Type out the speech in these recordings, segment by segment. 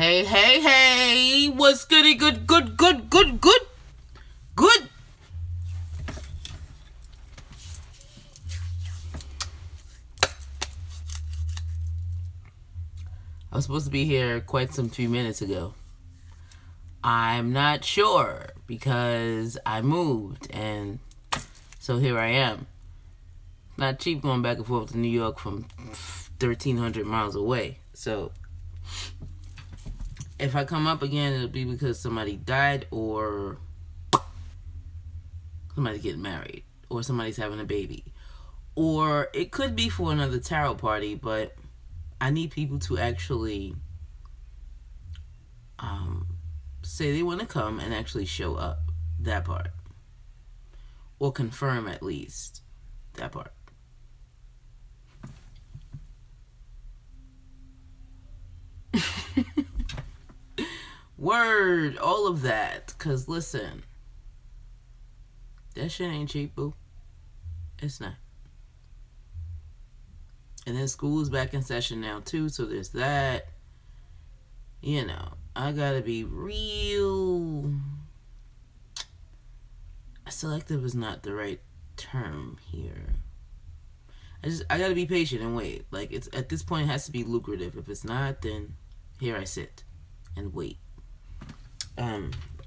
Hey, hey, hey! What's goody good? I was supposed to be here quite some few minutes ago. I'm not sure because I moved, and so here I am. Not cheap going back and forth to New York from 1,300 miles away. So if I come up again, it'll be because somebody died or somebody's getting married or somebody's having a baby. Or it could be for another tarot party, but I need people to actually say they want to come and actually show up. That part. Or confirm at least that part. Word, all of that. Because listen, that shit ain't cheap, boo. It's not. And then school is back in session now too, so there's that. You know, I gotta be real. Selective is not the right term here. I gotta be patient and wait. Like, it's at this point it has to be lucrative. If it's not, then here I sit and wait.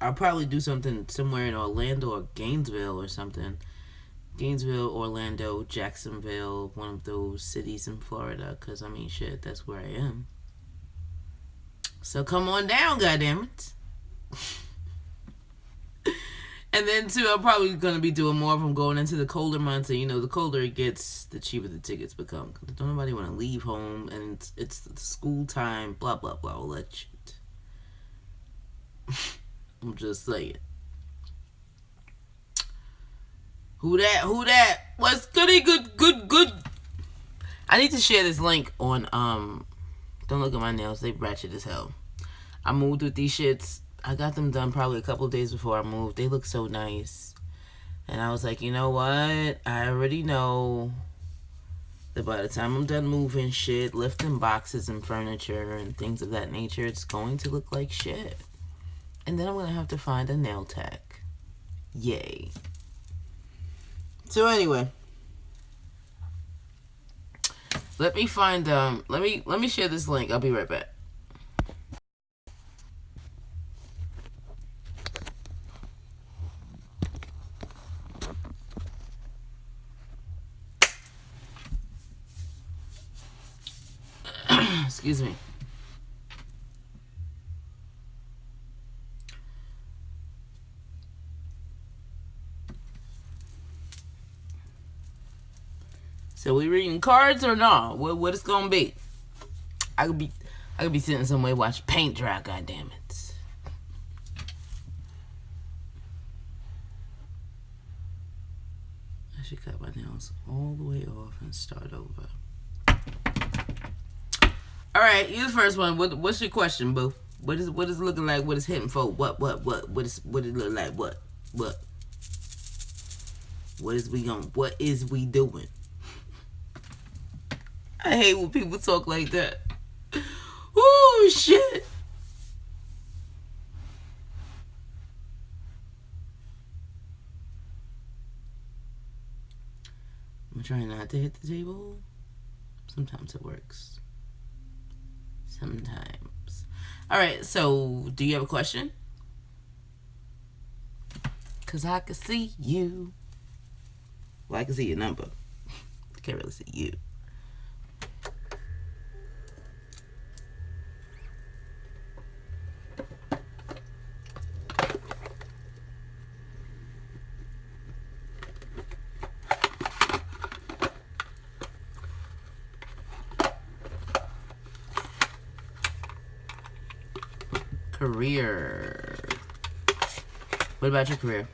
I'll probably do something somewhere in Orlando or Gainesville or something. Gainesville, Orlando, Jacksonville, one of those cities in Florida. Because, I mean, shit, that's where I am. So come on down, goddammit. And then, too, I'm probably going to be doing more of them going into the colder months. And, you know, the colder it gets, the cheaper the tickets become. Because don't nobody want to leave home. And it's school time, blah, blah, blah, all that shit. I'm just saying. Who that? What's goody good? I need to share this link on, don't look at my nails. They ratchet as hell. I moved with these shits. I got them done probably a couple of days before I moved. They look so nice. And I was like, you know what? I already know that by the time I'm done moving shit, lifting boxes and furniture and things of that nature, it's going to look like shit. And then I'm going to have to find a nail tech. Yay. So anyway, let me find let me share this link. I'll be right back. Excuse me. So we reading cards or not? What it's gonna be? I could be sitting somewhere watching paint dry. Goddamn it! I should cut my nails all the way off and start over. All right, you the first one. What's your question, boo? What is it looking like? What is hitting for? What it look like? What is we doing? I hate when people talk like that. Ooh, shit. I'm trying not to hit the table. Sometimes it works. Sometimes. Alright, so do you have a question? Because I can see you. Well, I can see your number. I can't really see you. Career. What about your career?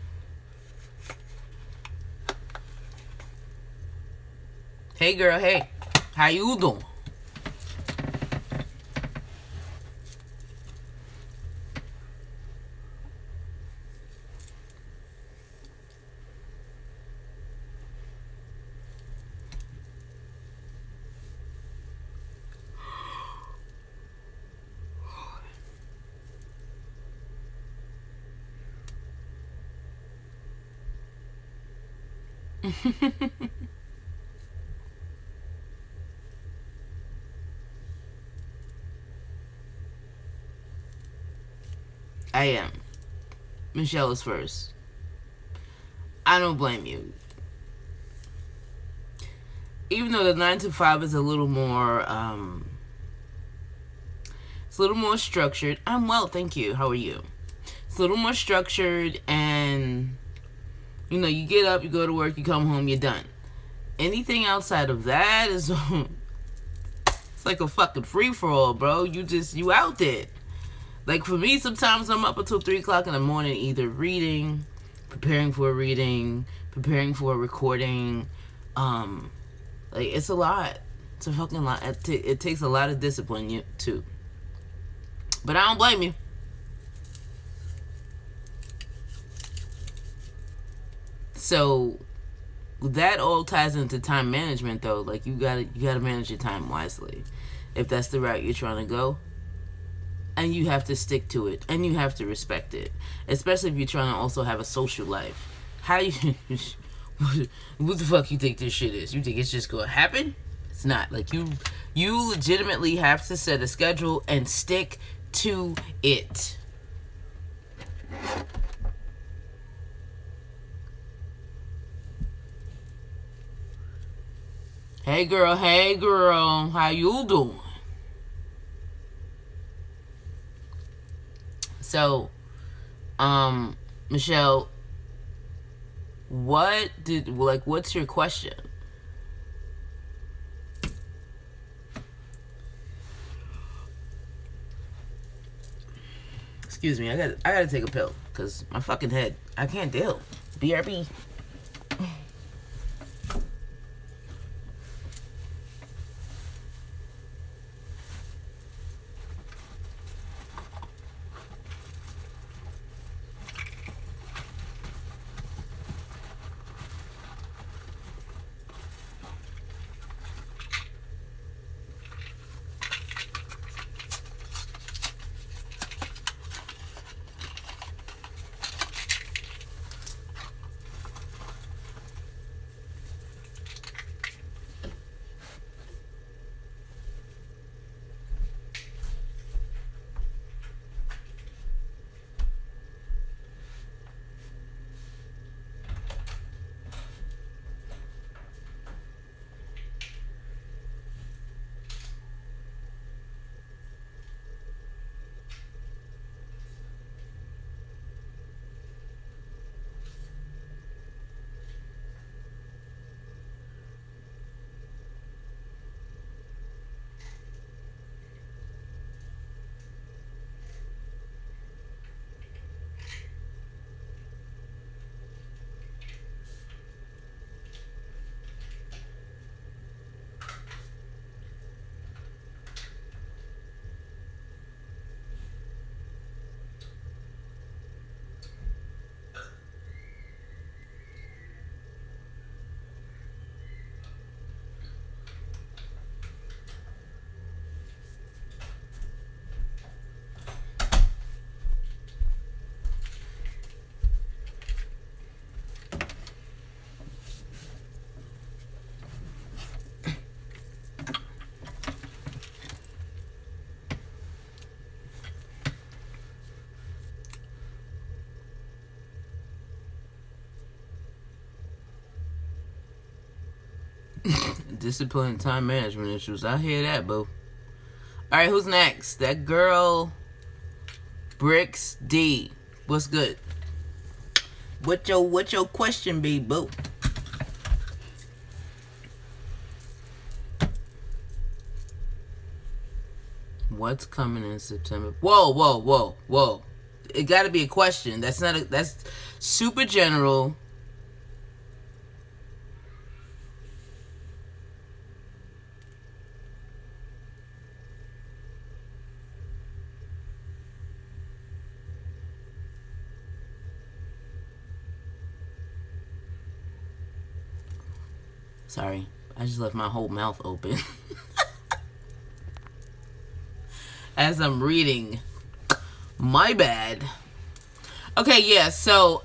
Hey girl, hey. How you doing? I am. Michelle is first. I don't blame you. Even though the 9 to 5 is a little more, it's a little more structured. I'm well, thank you. How are you? It's a little more structured, and you know, you get up, you go to work, you come home, you're done. Anything outside of that is it's like a fucking free-for-all, bro. You out there. Like for me, sometimes I'm up until 3 o'clock in the morning, either reading, preparing for a reading, preparing for a recording. Like it's a lot. It's a fucking lot. It takes a lot of discipline too. But I don't blame you. So that all ties into time management, though. Like you gotta manage your time wisely, if that's the route you're trying to go. And you have to stick to it, and you have to respect it, especially if you're trying to also have a social life. How you? What the fuck you think this shit is? You think it's just gonna happen? It's not. Like you legitimately have to set a schedule and stick to it. Hey girl, how you doing? So, Michelle, what's your question? Excuse me, I gotta take a pill, cause my fucking head, I can't deal. BRB. Discipline and time management issues. I hear that, boo. Alright, who's next? That girl Bricks D. What's good? What your question be, boo? What's coming in September? Whoa. It gotta be a question. That's super general. Sorry, I just left my whole mouth open as I'm reading. My bad. Okay, yeah, so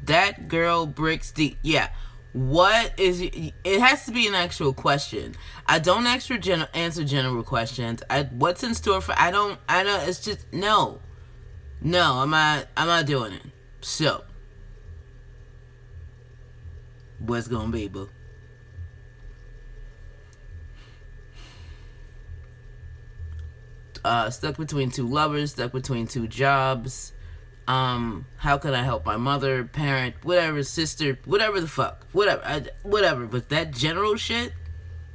That girl bricks the... Yeah. What is... It has to be an actual question. I don't answer general questions. What's in store for... I don't... It's just... No. No, I'm not doing it. So. What's gonna be, boo? Stuck between two lovers, stuck between two jobs. How can I help my mother, parent, whatever, sister, whatever the fuck, whatever. But that general shit,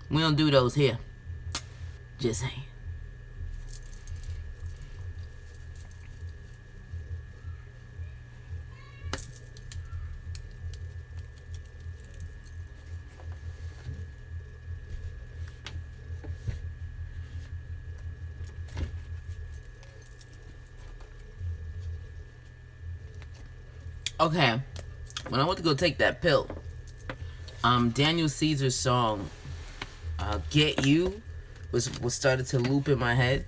we don't do those here. Just saying. Okay, when I went to go take that pill, Daniel Caesar's song, "Get You," was started to loop in my head.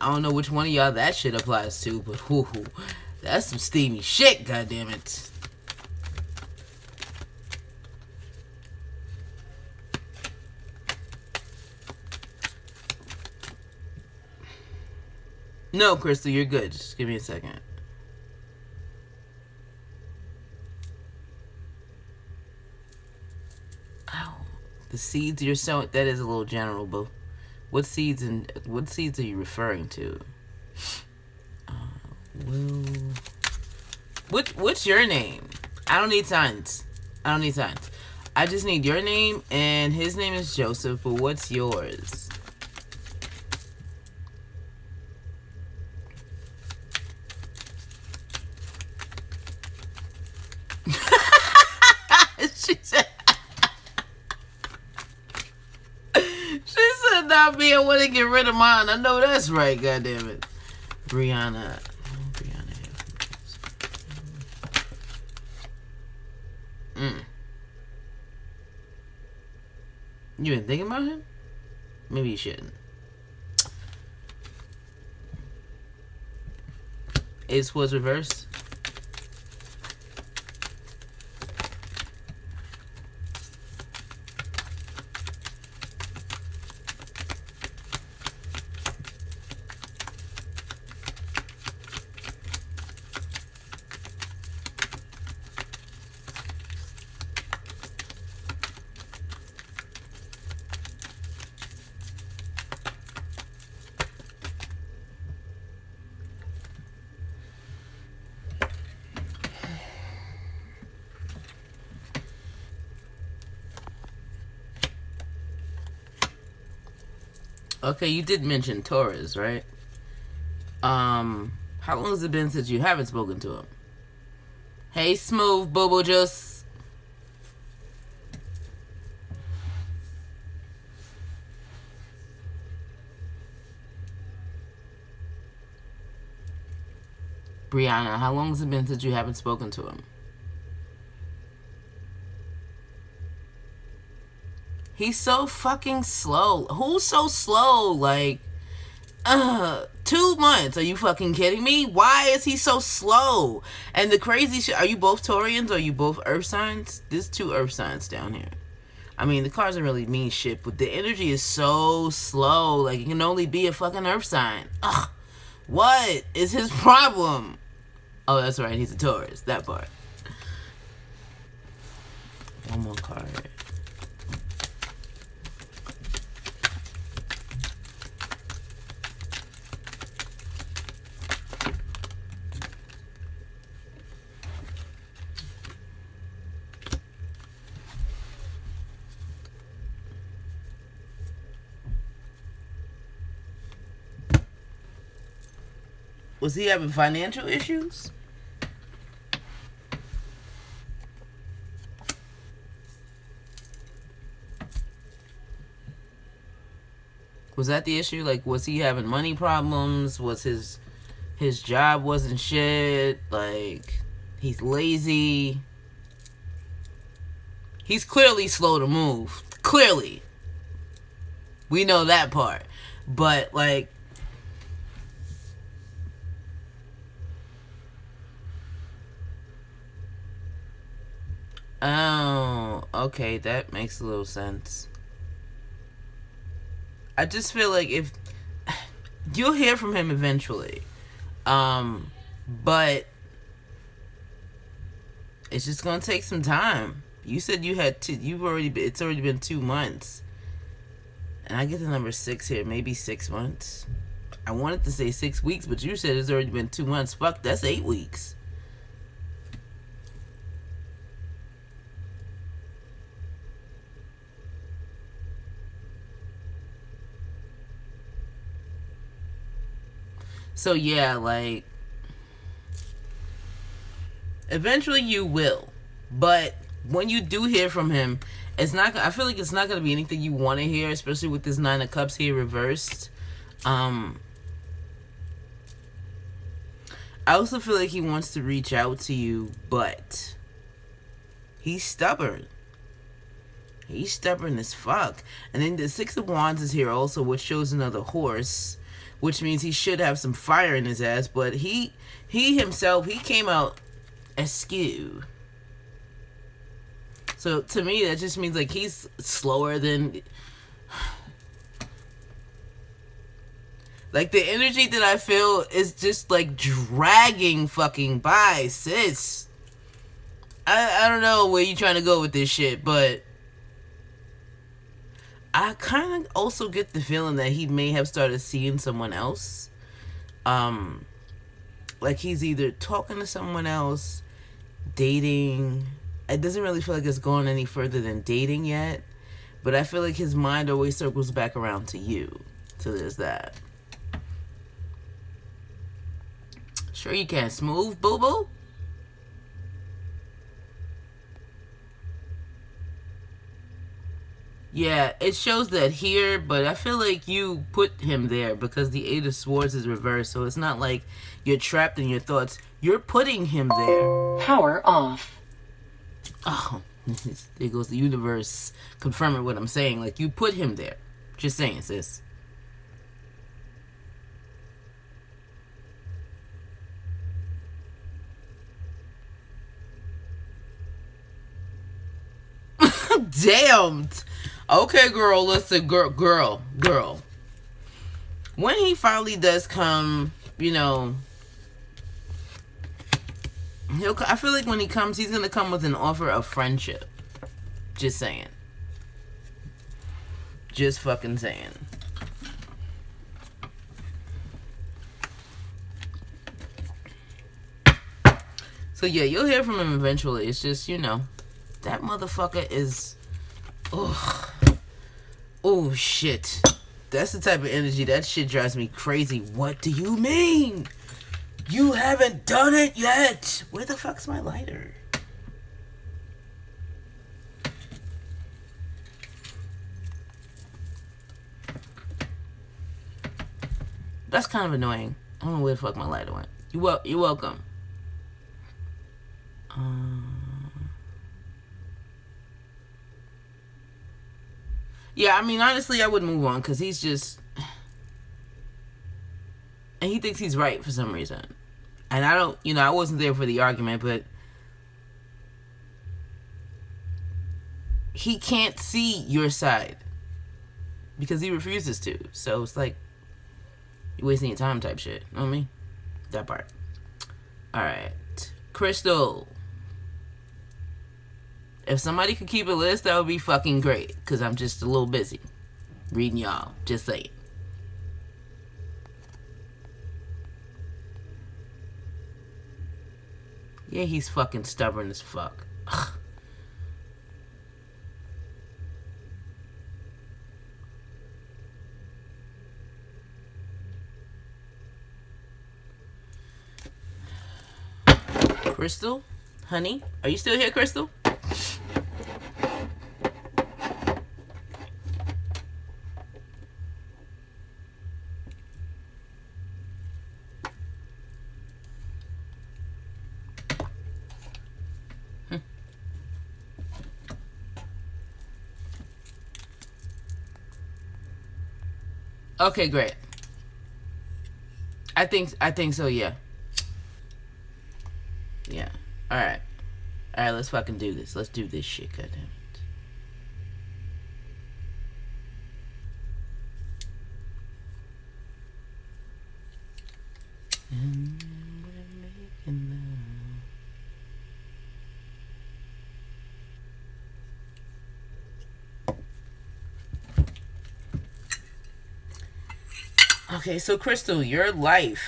I don't know which one of y'all that shit applies to, but whoo, that's some steamy shit, goddammit. No, Crystal, you're good. Just give me a second. The seeds you're sowing, that is a little general, boo. What seeds are you referring to? What's your name? I don't need signs. I just need your name, and his name is Joseph, but what's yours? She said, not me, I want to get rid of mine. I know that's right, goddammit. Brianna. You been thinking about him? Maybe you shouldn't. Ace was reversed. Okay, you did mention Taurus, right? How long has it been since you haven't spoken to him? Hey, Smooth Bobo Juice. Brianna, how long has it been since you haven't spoken to him? He's so fucking slow. Who's so slow? Like, 2 months. Are you fucking kidding me? Why is he so slow? And the crazy shit, are you both Taurians or are you both Earth signs? There's 2 Earth signs down here. I mean, the cards don't really mean shit, but the energy is so slow. Like, it can only be a fucking Earth sign. Ugh. What is his problem? Oh, that's right. He's a Taurus. That part. One more card. Was he having financial issues? Was that the issue? Like, was he having money problems? Was his job wasn't shit? Like, he's lazy? He's clearly slow to move. Clearly. We know that part. But, like, Oh, okay, that makes a little sense. I just feel like if you'll hear from him eventually, but it's just gonna take some time. You said you had two. It's already been 2 months, and I get the number 6 here. Maybe 6 months. I wanted to say 6 weeks, but you said it's already been 2 months. Fuck, that's 8 weeks. So yeah, like, eventually you will, but when you do hear from him, it's not. I feel like it's not gonna be anything you want to hear, especially with this 9 of Cups here reversed. I also feel like he wants to reach out to you, but he's stubborn. He's stubborn as fuck. And then the 6 of Wands is here also, which shows another horse, which means he should have some fire in his ass, but he himself, he came out askew. So to me, that just means like he's slower than, like, the energy that I feel is just like dragging fucking by, sis. I don't know where you trying to go with this shit, but I kind of also get the feeling that he may have started seeing someone else. Like he's either talking to someone else, dating. It doesn't really feel like it's gone any further than dating yet, but I feel like his mind always circles back around to you. So there's that. Sure you can. Smooth, boo-boo? Yeah, it shows that here, but I feel like you put him there because the 8 of Swords is reversed, so it's not like you're trapped in your thoughts. You're putting him there. Power off. Oh, there goes the universe confirming what I'm saying. Like, you put him there. Just saying, sis. Damn. Okay, girl, listen, girl. When he finally does come, you know, I feel like when he comes, he's gonna come with an offer of friendship. Just saying. Just fucking saying. So yeah, you'll hear from him eventually. It's just, you know, that motherfucker is... Oh, shit. That's the type of energy, that shit drives me crazy. What do you mean? You haven't done it yet. Where the fuck's my lighter? That's kind of annoying. I don't know where the fuck my lighter went. You're welcome. Yeah, I mean, honestly, I would move on because he's just... And he thinks he's right for some reason. And I don't, you know, I wasn't there for the argument, but... He can't see your side. Because he refuses to. So it's like, you're wasting your time type shit. You know what I mean? That part. Alright. Crystal. If somebody could keep a list, that would be fucking great. Because I'm just a little busy reading y'all. Just saying. Yeah, he's fucking stubborn as fuck. Ugh. Crystal? Honey? Are you still here, Crystal? Okay, great. I think so, yeah. Yeah. Alright. Alright, let's fucking do this. Let's do this shit, goddammit. And we're making love. Okay, so Crystal, your life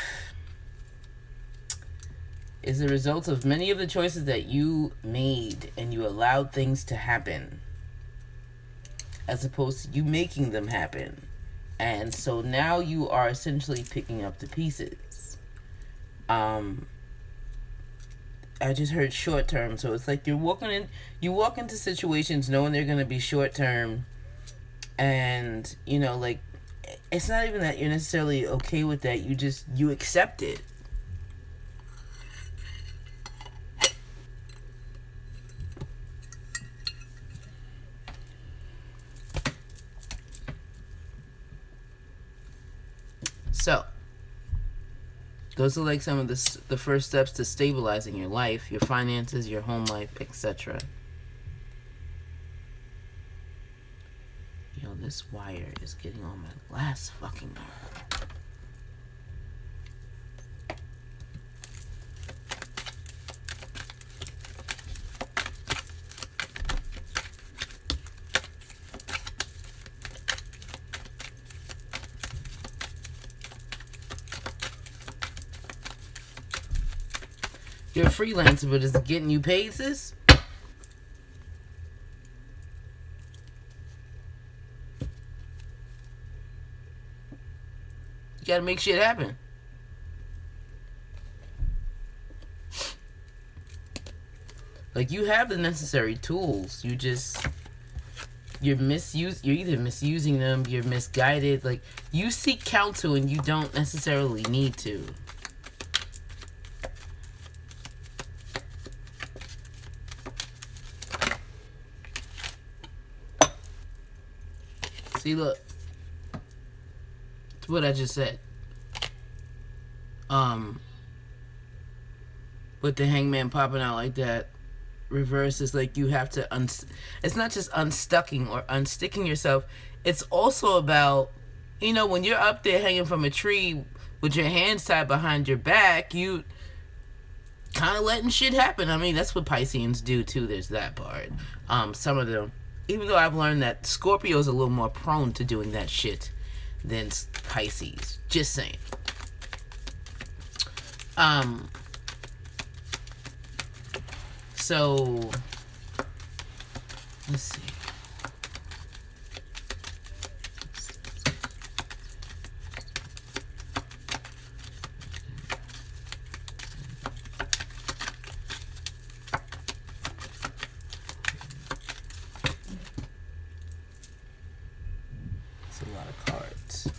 is the result of many of the choices that you made, and you allowed things to happen as opposed to you making them happen. And so now you are essentially picking up the pieces. I just heard short term, so it's like you walk into situations knowing they're going to be short term, and you know, like, it's not even that you're necessarily okay with that, you accept it. So, those are like some of the first steps to stabilizing your life, your finances, your home life, etc. Yo, this wire is getting on my last fucking nerve. You're a freelancer, but is it getting you paid, sis? You gotta make shit happen. Like, you have the necessary tools. You're either misusing them, you're misguided. Like, you seek counsel and you don't necessarily need to. See, look. It's what I just said. With the hangman popping out like that, reverse is like you have to it's not just unstucking or unsticking yourself. It's also about, you know, when you're up there hanging from a tree with your hands tied behind your back, you kind of letting shit happen. I mean, that's what Pisceans do too. There's that part. Some of them, even though I've learned that Scorpio's a little more prone to doing that shit than Pisces. Just saying. So, let's see. It's a lot of cards.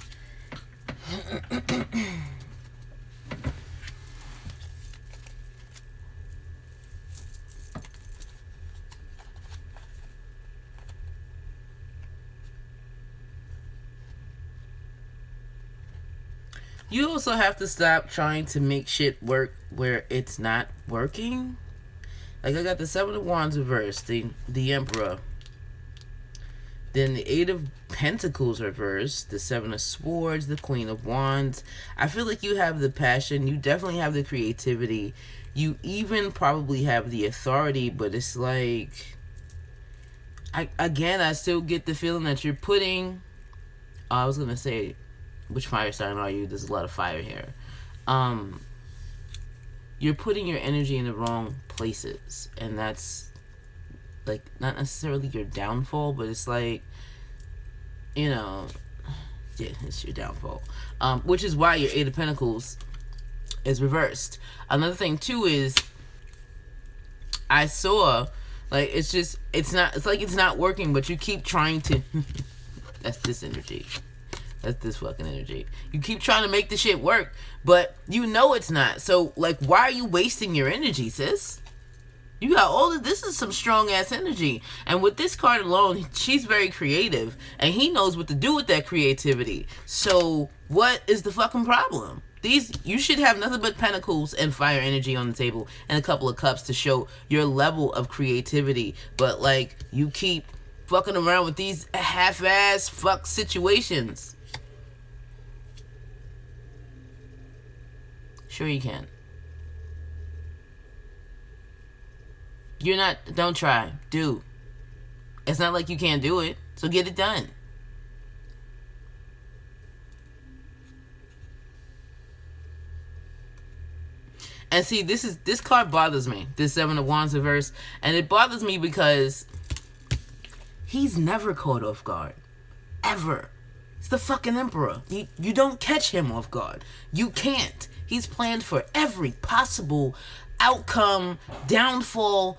You also have to stop trying to make shit work where it's not working. Like, I got the Seven of Wands reversed, the Emperor. Then the Eight of Pentacles reversed, the Seven of Swords, the Queen of Wands. I feel like you have the passion. You definitely have the creativity. You even probably have the authority, but it's like, I still get the feeling that you're putting, I was going to say, which fire sign are you? There's a lot of fire here. You're putting your energy in the wrong places, and that's like not necessarily your downfall, but it's like, you know, yeah, it's your downfall. Which is why your Eight of Pentacles is reversed. Another thing too is I saw, like, it's like it's not working, but you keep trying to that's this energy. That's this fucking energy. You keep trying to make the shit work, but you know it's not. So, like, why are you wasting your energy, sis? You got all of this. Is some strong ass energy. And with this card alone, she's very creative, and he knows what to do with that creativity. So, what is the fucking problem? You should have nothing but pentacles and fire energy on the table and a couple of cups to show your level of creativity. But like, you keep fucking around with these half-ass fuck situations. Sure you can. Don't try. Do. It's not like you can't do it. So get it done. And see, this card bothers me. This Seven of Wands reverse. And it bothers me because he's never caught off guard. Ever. It's the fucking Emperor. You don't catch him off guard. You can't. He's planned for every possible outcome, downfall,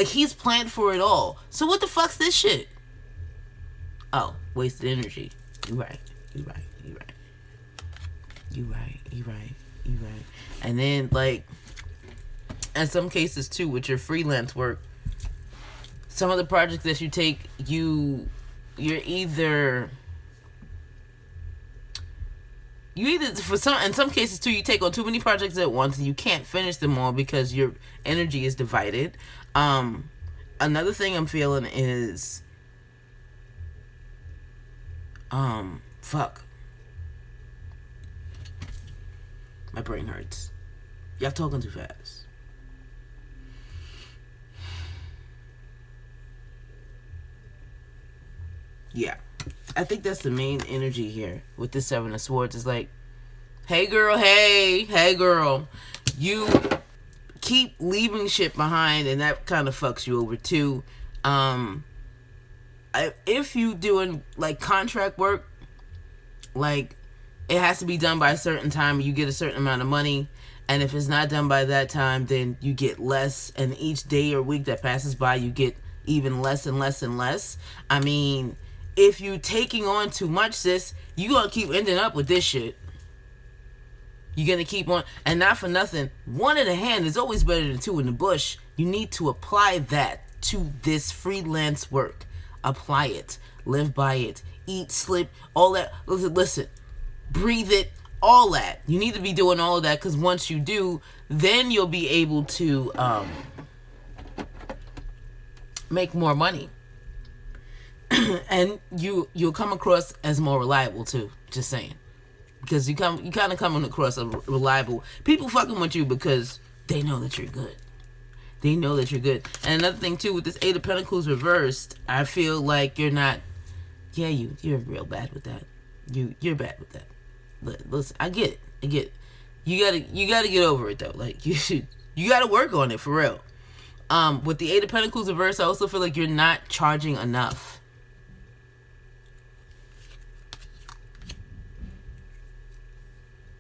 he's planned for it all. So what the fuck's this shit? Oh, wasted energy. You right. And then, like, in some cases too, with your freelance work, some of the projects that you take, you're either in some cases too, you take on too many projects at once and you can't finish them all because your energy is divided. Another thing I'm feeling is fuck. My brain hurts. Y'all talking too fast. Yeah. I think that's the main energy here with this Seven of Swords. It's like, hey girl, hey girl. You keep leaving shit behind and that kind of fucks you over too. If you doing like contract work, like it has to be done by a certain time, you get a certain amount of money. And if it's not done by that time, then you get less. And each day or week that passes by, you get even less and less and less. I mean, if you taking on too much, sis, you gonna keep ending up with this shit. You're gonna keep on, and not for nothing, one in the hand is always better than two in the bush. You need to apply that to this freelance work. Apply it, live by it, eat, sleep, all that. Listen, breathe it, all that. You need to be doing all of that, because once you do, then you'll be able to make more money. And you'll come across as more reliable too. Just saying, because you kind of coming across as reliable. People fucking with you because they know that you're good. They know that you're good. And another thing too, with this Eight of Pentacles reversed, I feel like you're not. Yeah, you're real bad with that. You're bad with that. Listen, I get it. You gotta get over it though. Like you gotta work on it for real. With the Eight of Pentacles reversed, I also feel like you're not charging enough.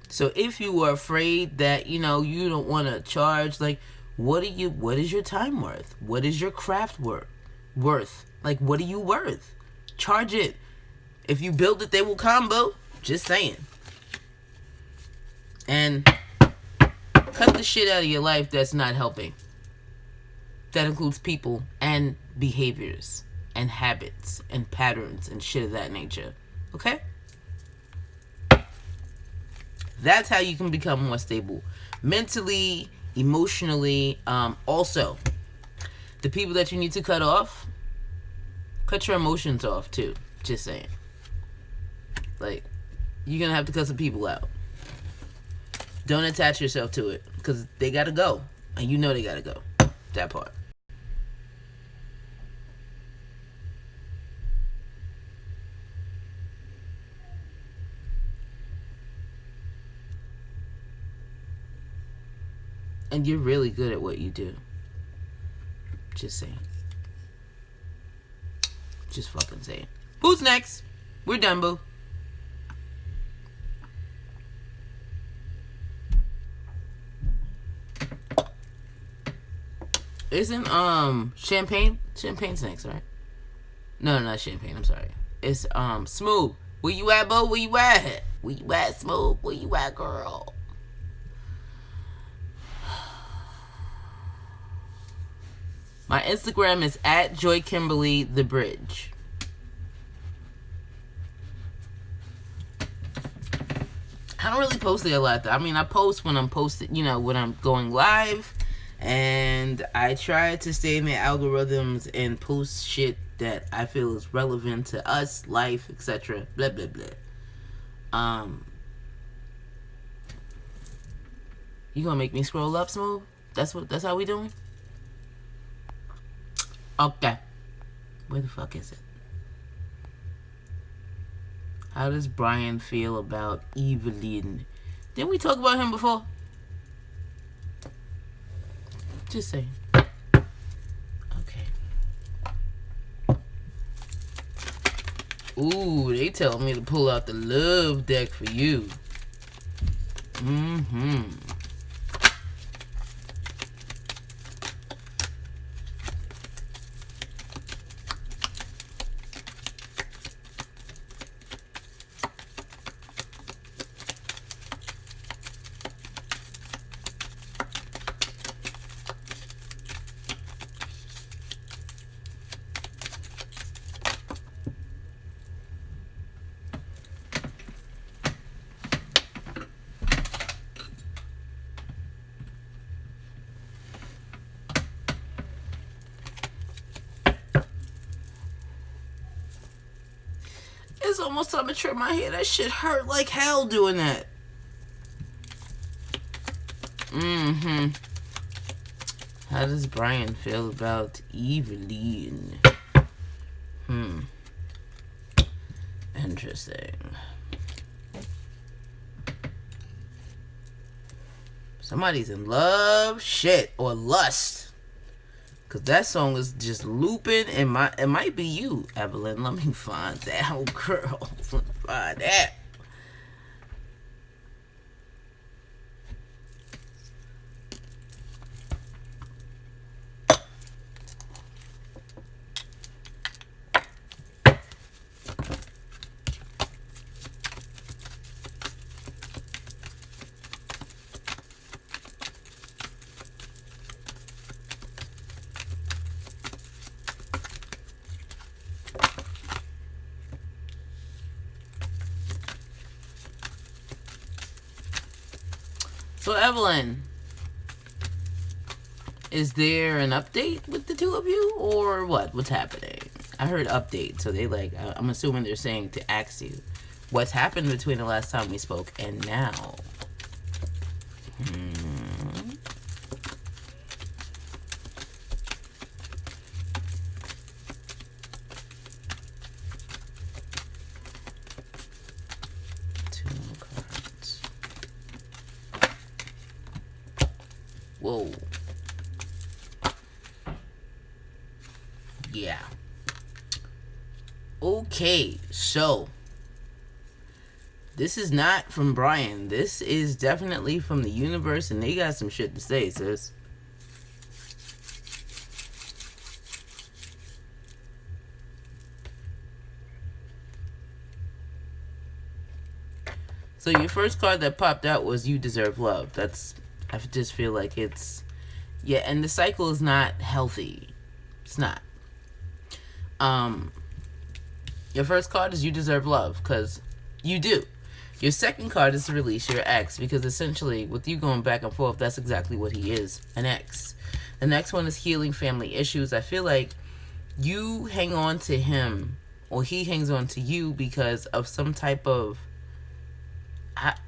So if you are afraid that, you don't want to charge, like, what is your time worth? What is your craft worth? Like, what are you worth? Charge it. If you build it, they will combo. Just saying. And cut the shit out of your life that's not helping. That includes people and behaviors and habits and patterns and shit of that nature. Okay? That's how you can become more stable. Mentally, emotionally. Also, the people that you need to cut off, cut your emotions off too. Just saying. Like, you're going to have to cut some people out. Don't attach yourself to it. Because they got to go. And you know they got to go. That part. And you're really good at what you do. Just saying. Just fucking saying. Who's next? We're done, boo. Isn't Champagne's next, right? No, not Champagne, I'm sorry. It's Smooth. Where you at, boo? Where you at? Where you at, Smooth? Where you at, girl? My Instagram is at JoyKimberlyTheBridge. I don't really post it a lot. I mean, I post when I'm posted, you know, when I'm going live, and I try to stay in the algorithms and post shit that I feel is relevant to us, life, etc. Blah blah blah. You gonna make me scroll up, Smooth? That's how we doing? Okay. Where the fuck is it? How does Brian feel about Evelyn? Didn't we talk about him before? Just saying. Okay. Ooh, they telling me to pull out the love deck for you. Mm-hmm. It's almost time to trim my hair. That shit hurt like hell doing that. Mm-hmm. How does Brian feel about Evelyn? Interesting. Somebody's in love, shit, or lust. Cause that song is just looping, and it might be you, Evelyn. Let me find that old girl. Let me find that. So Evelyn, is there an update with the two of you, or what? What's happening? I heard update, so they like. I'm assuming they're saying to ask you what's happened between the last time we spoke and now. Whoa. Yeah. Okay, so this is not from Brian. This is definitely from the universe, and they got some shit to say, sis. So your first card that popped out was You Deserve Love. I just feel like it's, yeah, and the cycle is not healthy. It's not. Your first card is You Deserve Love, because you do. Your second card is to release your ex, because essentially, with you going back and forth, that's exactly what he is, an ex. The next one is Healing Family Issues. I feel like you hang on to him, or he hangs on to you because of some type of,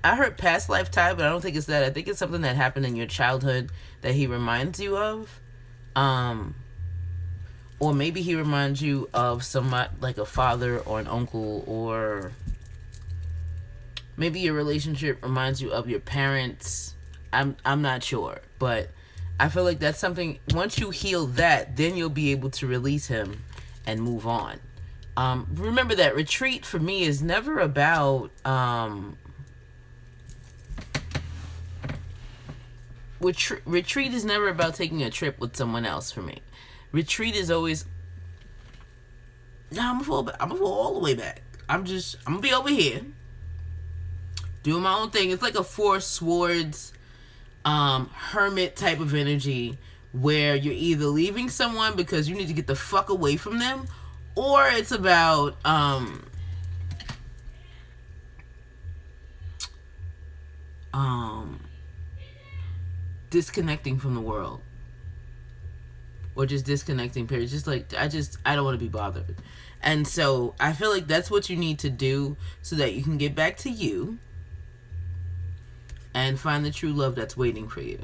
I heard past lifetime, but I don't think it's that. I think it's something that happened in your childhood that he reminds you of. Or maybe he reminds you of somebody, like a father or an uncle, or maybe your relationship reminds you of your parents. I'm not sure, but I feel like that's something, once you heal that, then you'll be able to release him and move on. Remember that retreat for me is never about, retreat is never about taking a trip with someone else for me. Retreat is always, I'm gonna fall all the way back. I'm gonna be over here doing my own thing. It's like a Four Swords hermit type of energy, where you're either leaving someone because you need to get the fuck away from them, or it's about disconnecting from the world, or just disconnecting, period. Just like, I don't want to be bothered. And so I feel like that's what you need to do so that you can get back to you and find the true love that's waiting for you.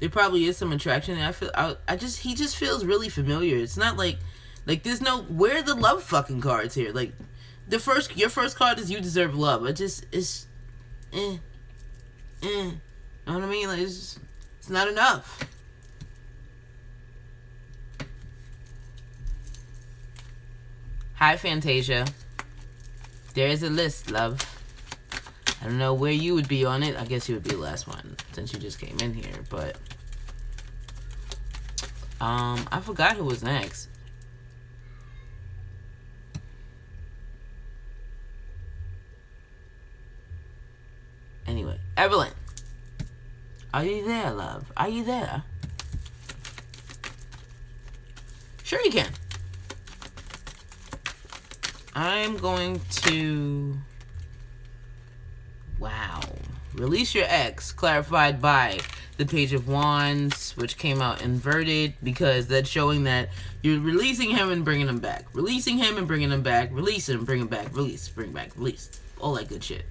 There probably is some attraction. He just feels really familiar. It's not like there's no, where are the love fucking cards here? Like, your first card is you deserve love. It's you know what I mean? Like, it's not enough. Hi, Fantasia. There is a list, love. I don't know where you would be on it. I guess you would be the last one since you just came in here, but I forgot who was next. Anyway, Evelyn. Are you there, love? Are you there? Sure you can. I'm going to... Wow. Release your ex, clarified by the Page of Wands, which came out inverted, because that's showing that you're releasing him and bringing him back. Releasing him and bringing him back. Release him, bring him back. Release, bring back, release. All that good shit.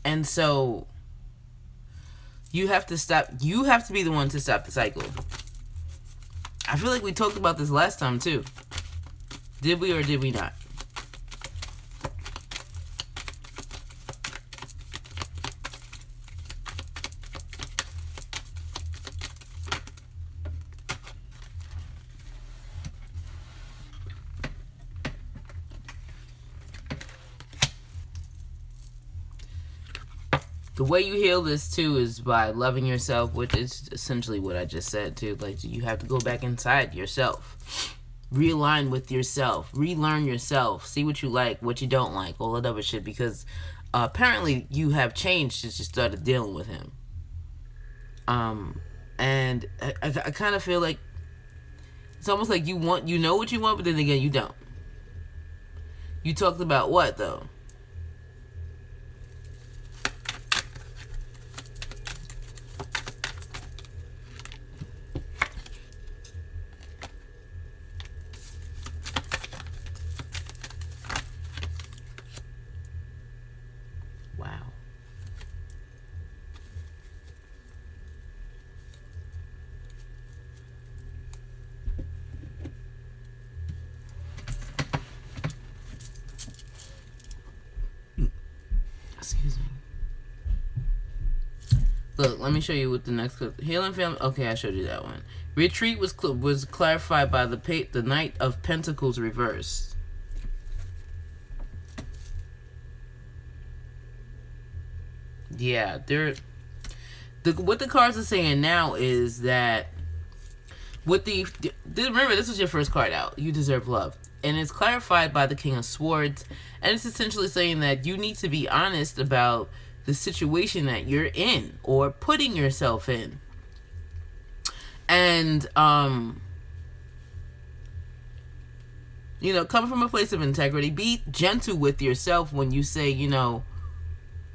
And so you have to stop. You have to be the one to stop the cycle. I feel like we talked about this last time too. Did we or did we not? The way you heal this too is by loving yourself, which is essentially what I just said too. Like, you have to go back inside yourself, realign with yourself, relearn yourself, see what you like, what you don't like, all that other shit, because apparently you have changed since you started dealing with him. And I kind of feel like it's almost like you know what you want, but then again you don't. You talked about what though? Excuse me. Look, let me show you what the next clip. Healing family. Okay, I showed you that one. Retreat was clarified by the Knight of Pentacles reversed. Yeah, what the cards are saying now is that remember, this was your first card out. You deserve love. And it's clarified by the King of Swords. And it's essentially saying that you need to be honest about the situation that you're in or putting yourself in. And, you know, come from a place of integrity. Be gentle with yourself when you say, you know,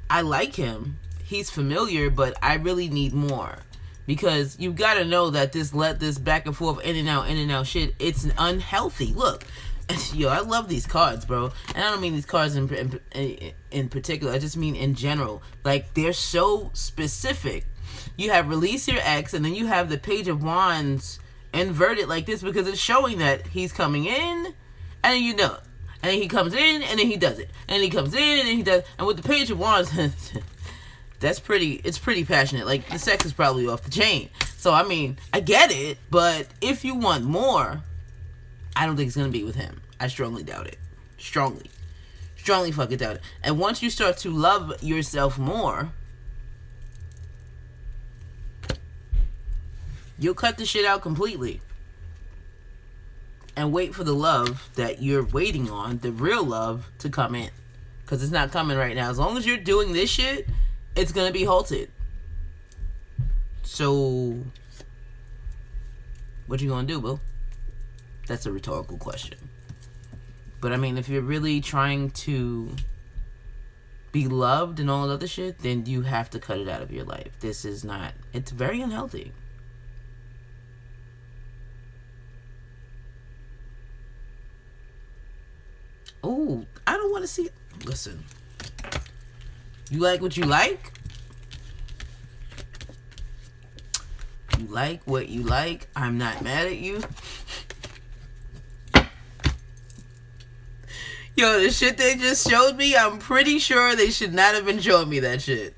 I like him. He's familiar, but I really need more. Because you gotta know that this back and forth, in and out shit, it's unhealthy. Look. Yo, I love these cards, bro. And I don't mean these cards in particular. I just mean in general. Like, they're so specific. You have release your ex, and then you have the Page of Wands inverted like this because it's showing that he's coming in, and then you know it. And then he comes in, and then he does it. And then he comes in, and then he does. And with the Page of Wands, it's pretty passionate. Like, the sex is probably off the chain. So, I mean, I get it, but if you want more, I don't think it's going to be with him. I strongly doubt it. Strongly fucking doubt it. And once you start to love yourself more, you'll cut the shit out completely. And wait for the love that you're waiting on, the real love, to come in. Because it's not coming right now. As long as you're doing this shit, it's going to be halted. So, what you going to do, boo? That's a rhetorical question. But I mean, if you're really trying to be loved and all that other shit, then you have to cut it out of your life. This is not, it's very unhealthy. Oh, I don't want to see it. Listen, you like what you like? You like what you like. I'm not mad at you. Yo, the shit they just showed me, I'm pretty sure they should not have been showing me that shit.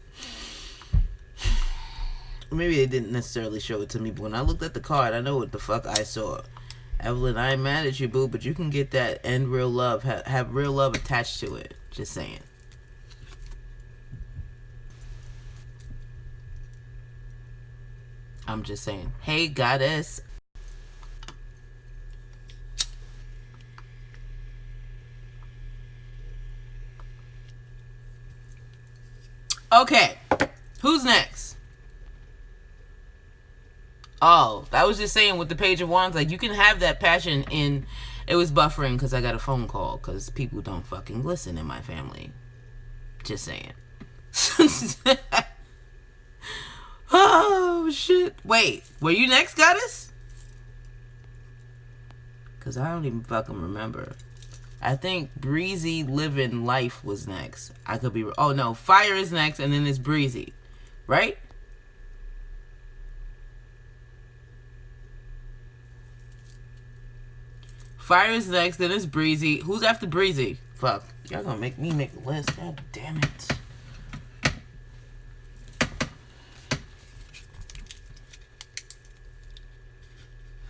Maybe they didn't necessarily show it to me, but when I looked at the card, I know what the fuck I saw. Evelyn, I ain't mad at you, boo, but you can get that and real love, have real love attached to it. Just saying. I'm just saying. Hey, goddess. Okay. Who's next? Oh, I was just saying with the Page of Wands, like, you can have that passion in... It was buffering because I got a phone call because people don't fucking listen in my family. Just saying. Oh, shit. Wait, were you next, goddess? Because I don't even fucking remember. I think Breezy Living Life was next. I could be... Oh, no. Fire is next, and then it's Breezy. Right? Fire is next, then it's Breezy. Who's after Breezy? Fuck. Y'all gonna make me make a list. God damn it.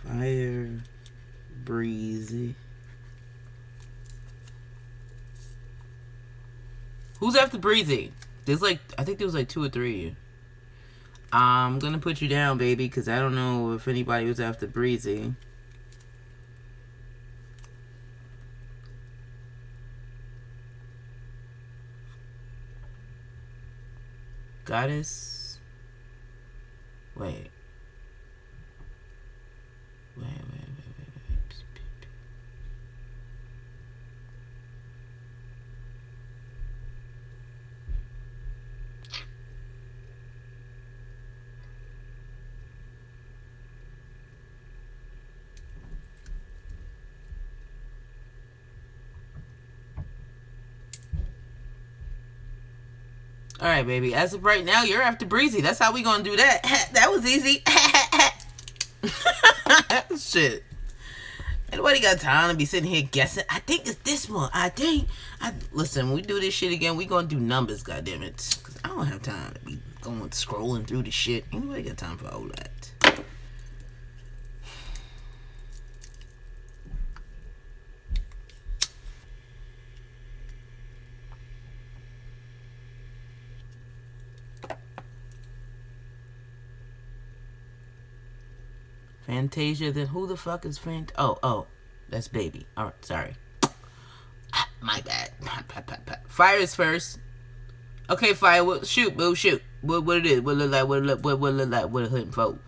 Fire, Breezy. Who's after Breezy? There's like, I think there was like 2 or 3. I'm gonna put you down, baby, because I don't know if anybody was after Breezy. Goddess. Wait. All right, baby. As of right now, you're after Breezy. That's how we gonna do that. That was easy. Shit. Nobody got time to be sitting here guessing. I think it's this one. Listen, when we do this shit again, we gonna do numbers, goddammit. Because I don't have time to be going scrolling through the shit. Anybody got time for all that? Fantasia, then who the fuck is Oh, that's Baby. Alright, sorry. My bad. Fire is first. Okay, Fire, shoot, boo, shoot. What it is? What it look like? What it look like? What it hitting for?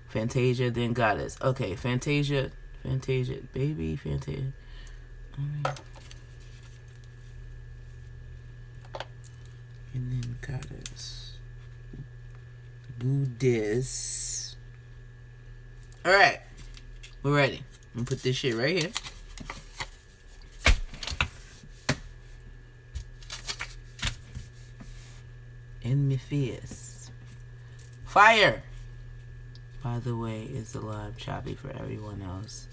Fantasia, then Goddess. Okay, Fantasia, Baby, Fantasia. Alright. And then Goddess. Buddhist. Alright. We're ready. I'm gonna put this shit right here. In my face. Fire! By the way, it's a lot choppy for everyone else.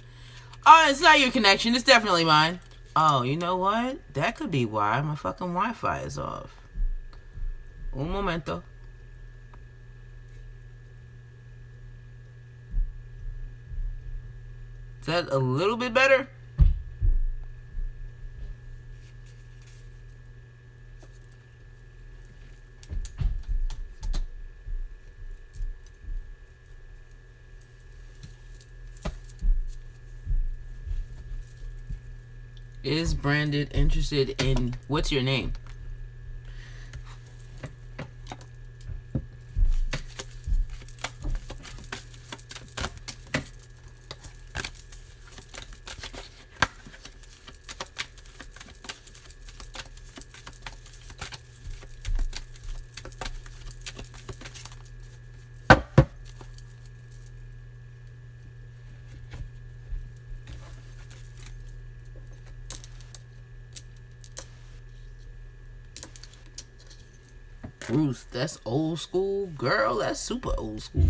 Oh, it's not your connection. It's definitely mine. Oh, you know what? That could be why my fucking Wi-Fi is off. Un momento. Is that a little bit better? Is Branded interested in... What's your name? Ruth, that's old school. Girl, that's super old school.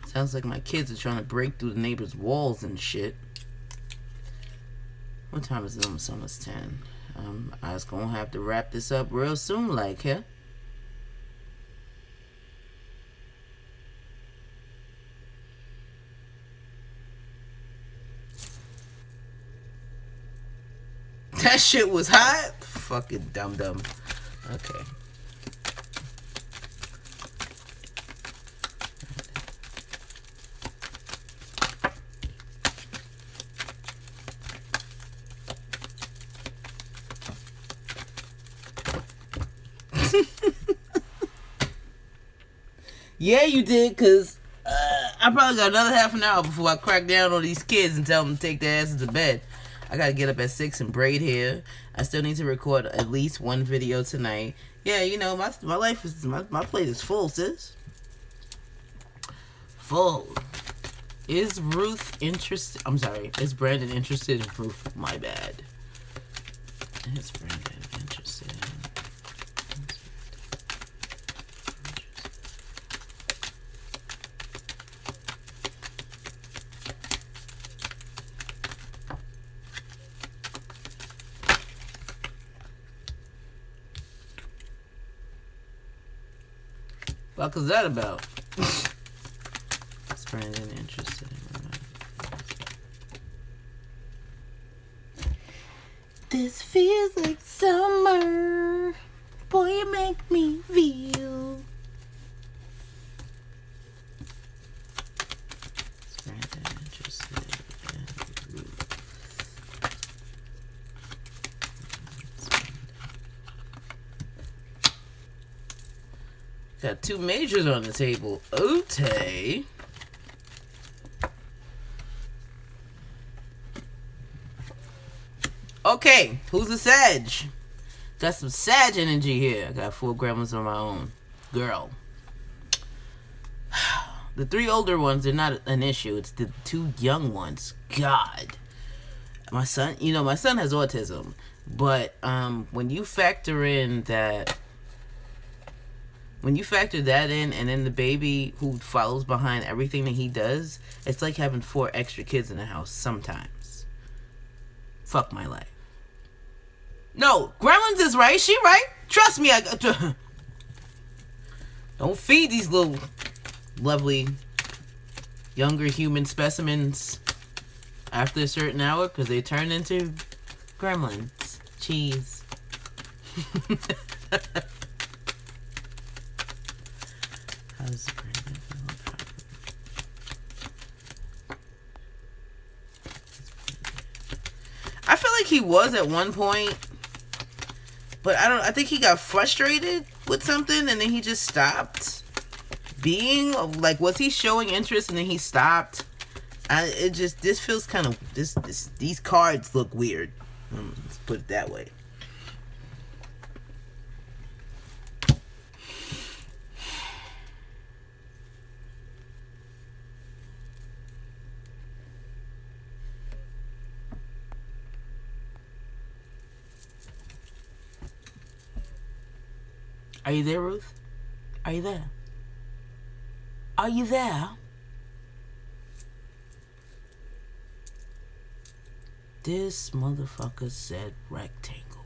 Sounds like my kids are trying to break through the neighbor's walls and shit. What time is it? Almost 10. I was gonna have to wrap this up real soon, like, yeah. That shit was hot? Fucking dum-dum. Okay. Yeah, you did, because I probably got another half an hour before I crack down on these kids and tell them to take their asses to bed. I gotta get up at 6 and braid hair. I still need to record at least one video tonight. Yeah, you know, my life is, my plate is full, sis. Full. Is Ruth interested? I'm sorry, is Brandon interested in Ruth? My bad. Is Brandon interested? What is that about? Is Brandon interested in this feels like summer. Boy, you make me feel. Is Brandon interested in Ruth? Got two majors on the table. Okay. Okay, who's a Sag? Got some Sag energy here. I got 4 gremlins on my own. Girl. The 3 older ones are not an issue. It's the 2 young ones. God. My son, you know, my son has autism. But when you factor in that... When you factor that in, and then the baby who follows behind everything that he does, it's like having 4 extra kids in the house sometimes. Fuck my life. No, Gremlins is right. She right. Trust me. Don't feed these little lovely younger human specimens after a certain hour, because they turn into gremlins. Cheese. How's Brandon feeling? I feel like he was at one point, but I think he got frustrated with something and then he just stopped being. Like, was he showing interest and then he stopped? This feels kind of, these cards look weird. Let's put it that way. Are you there, Ruth? Are you there? Are you there? This motherfucker said rectangle.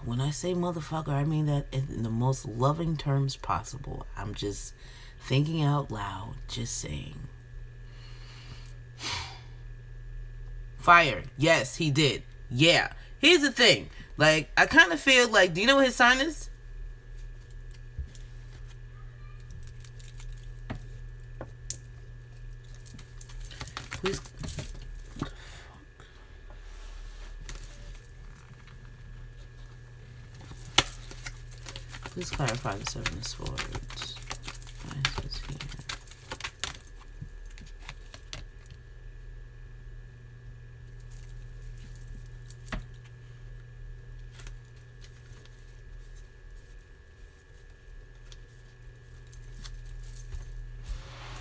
When I say motherfucker, I mean that in the most loving terms possible. I'm just thinking out loud, just saying. Fire. Yes, he did. Yeah. Here's the thing. Like, I kind of feel like, do you know what his sign is? Please. Please clarify the 7 of Swords. Why is this here?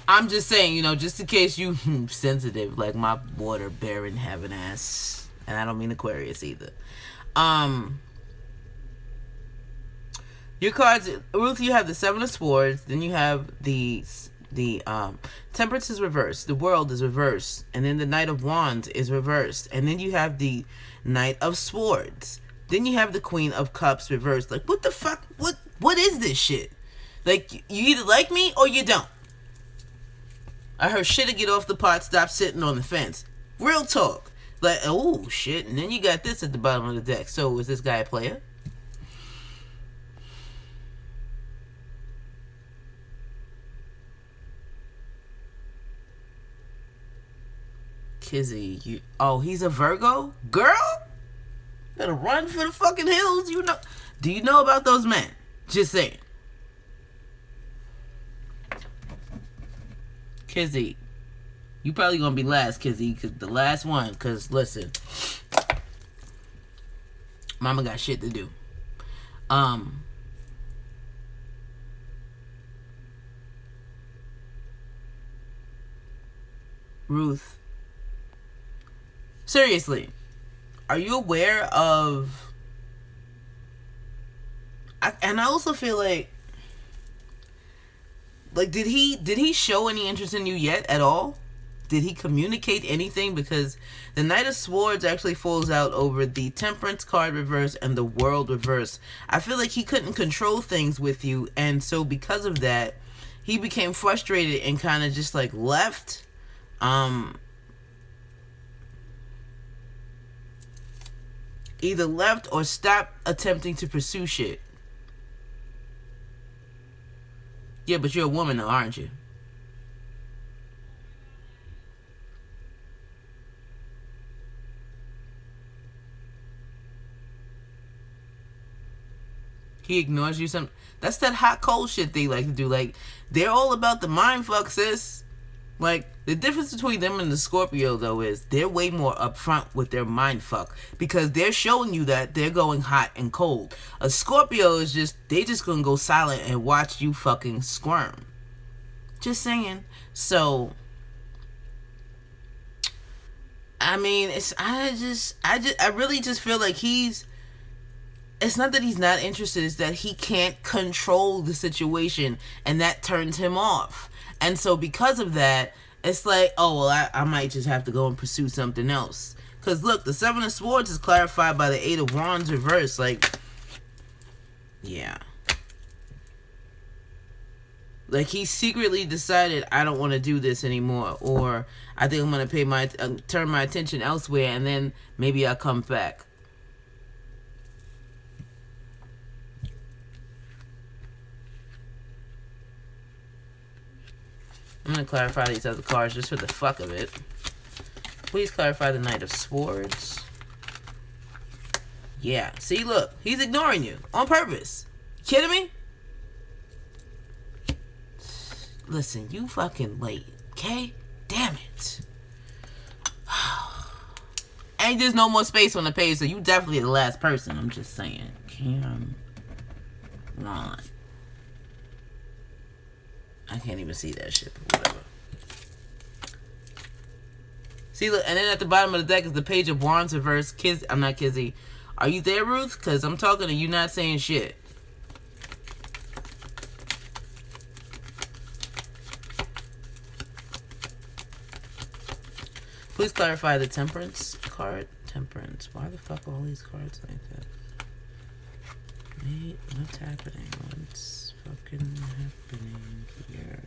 I'm just saying, you know, just in case you sensitive, like my water bearing have an ass, and I don't mean Aquarius either. Your cards, Ruth, you have the Seven of Swords, then you have the Temperance is reversed, the World is reversed, and then the Knight of Wands is reversed, and then you have the Knight of Swords, then you have the Queen of Cups reversed. Like, what the fuck? What is this shit? Like, you either like me or you don't. I heard shit to get off the pot, stop sitting on the fence. Real talk. Like, oh shit, and then you got this at the bottom of the deck. So is this guy a player? Kizzy, he's a Virgo? Girl? Better run for the fucking hills, you know. Do you know about those men? Just saying. Kizzy, you probably gonna be last, Kizzy, cause the last one, cause listen, mama got shit to do. Ruth, seriously, are you aware of? And I also feel like did he show any interest in you yet at all? Did he communicate anything? Because the Knight of Swords actually falls out over the Temperance card reverse and the World reverse. I feel like he couldn't control things with you, and so because of that, he became frustrated and kind of just like left. Either left or stopped attempting to pursue shit. Yeah, but you're a woman though, aren't you? He ignores you. That's that hot cold shit they like to do. Like, they're all about the mind fuck, sis. Like, the difference between them and the Scorpio though is they're way more upfront with their mind fuck, because they're showing you that they're going hot and cold. A Scorpio is they just gonna go silent and watch you fucking squirm. Just saying. So I mean, I really just feel like it's not that he's not interested, it's that he can't control the situation, and that turns him off. And so because of that, it's like, oh, well, I might just have to go and pursue something else. Because look, the Seven of Swords is clarified by the Eight of Wands reversed. Like, yeah. Like, he secretly decided, I don't want to do this anymore. Or, I think I'm going to turn my attention elsewhere, and then maybe I'll come back. I'm going to clarify these other cards just for the fuck of it. Please clarify the Knight of Swords. Yeah. See, look. He's ignoring you. On purpose. You kidding me? Listen, you fucking late. Okay? Damn it. Ain't there's no more space on the page, so you definitely the last person. I'm just saying. Ron. I can't even see that shit, but whatever. See, look, and then at the bottom of the deck is the Page of Wands reverse. I'm not Kizzy. Are you there, Ruth? Because I'm talking to you, not saying shit. Please clarify the Temperance card. Temperance. Why the fuck are all these cards like that? Wait, what's happening? What's fucking happening here?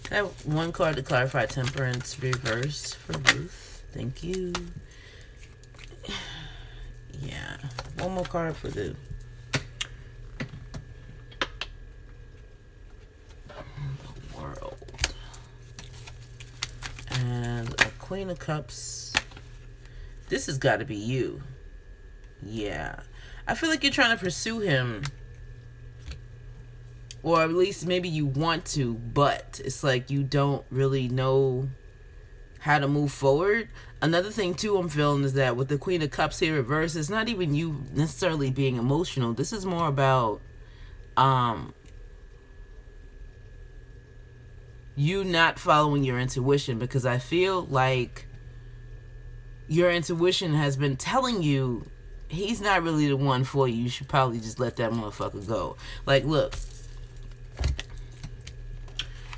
Can I have one card to clarify Temperance reverse for Ruth? Thank you. Yeah. One more card for the World. And a Queen of Cups. This has got to be you. Yeah. I feel like you're trying to pursue him. Or at least maybe you want to, but it's like you don't really know how to move forward. Another thing, too, I'm feeling is that with the Queen of Cups here reversed, it's not even you necessarily being emotional. This is more about you not following your intuition, because I feel like your intuition has been telling you he's not really the one for you. You should probably just let that motherfucker go. Like, look,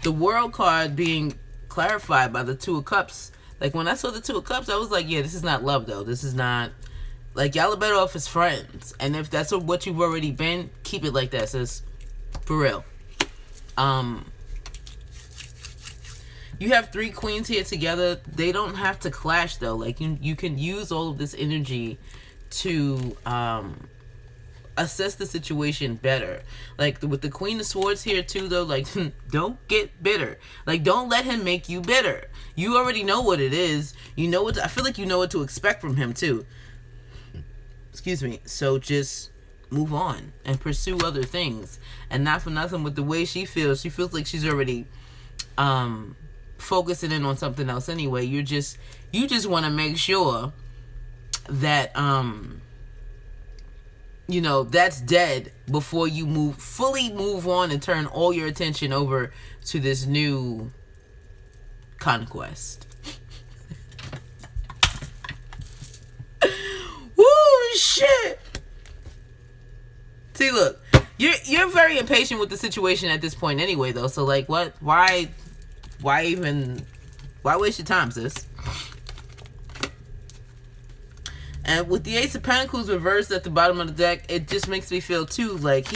the world card being clarified by the Two of Cups. Like, when I saw the Two of Cups, I was like, yeah, this is not love, though. This is not, like, y'all are better off as friends. And if that's what you've already been, keep it like that, sis. For real. You have 3 queens here together. They don't have to clash, though. Like, you can use all of this energy to assess the situation better. Like, with the Queen of Swords here, too, though, like, don't get bitter. Like, don't let him make you bitter. You already know what it is. You know what I feel like you know what to expect from him, too. Excuse me. So, just move on and pursue other things. And not for nothing, with the way she feels like she's already focusing in on something else anyway. You just want to make sure that you know, that's dead before you fully move on and turn all your attention over to this new conquest. Woo, shit. See, look, you're very impatient with the situation at this point anyway, though. So, like, what? Why waste your time, sis? And with the Ace of Pentacles reversed at the bottom of the deck, it just makes me feel, too, like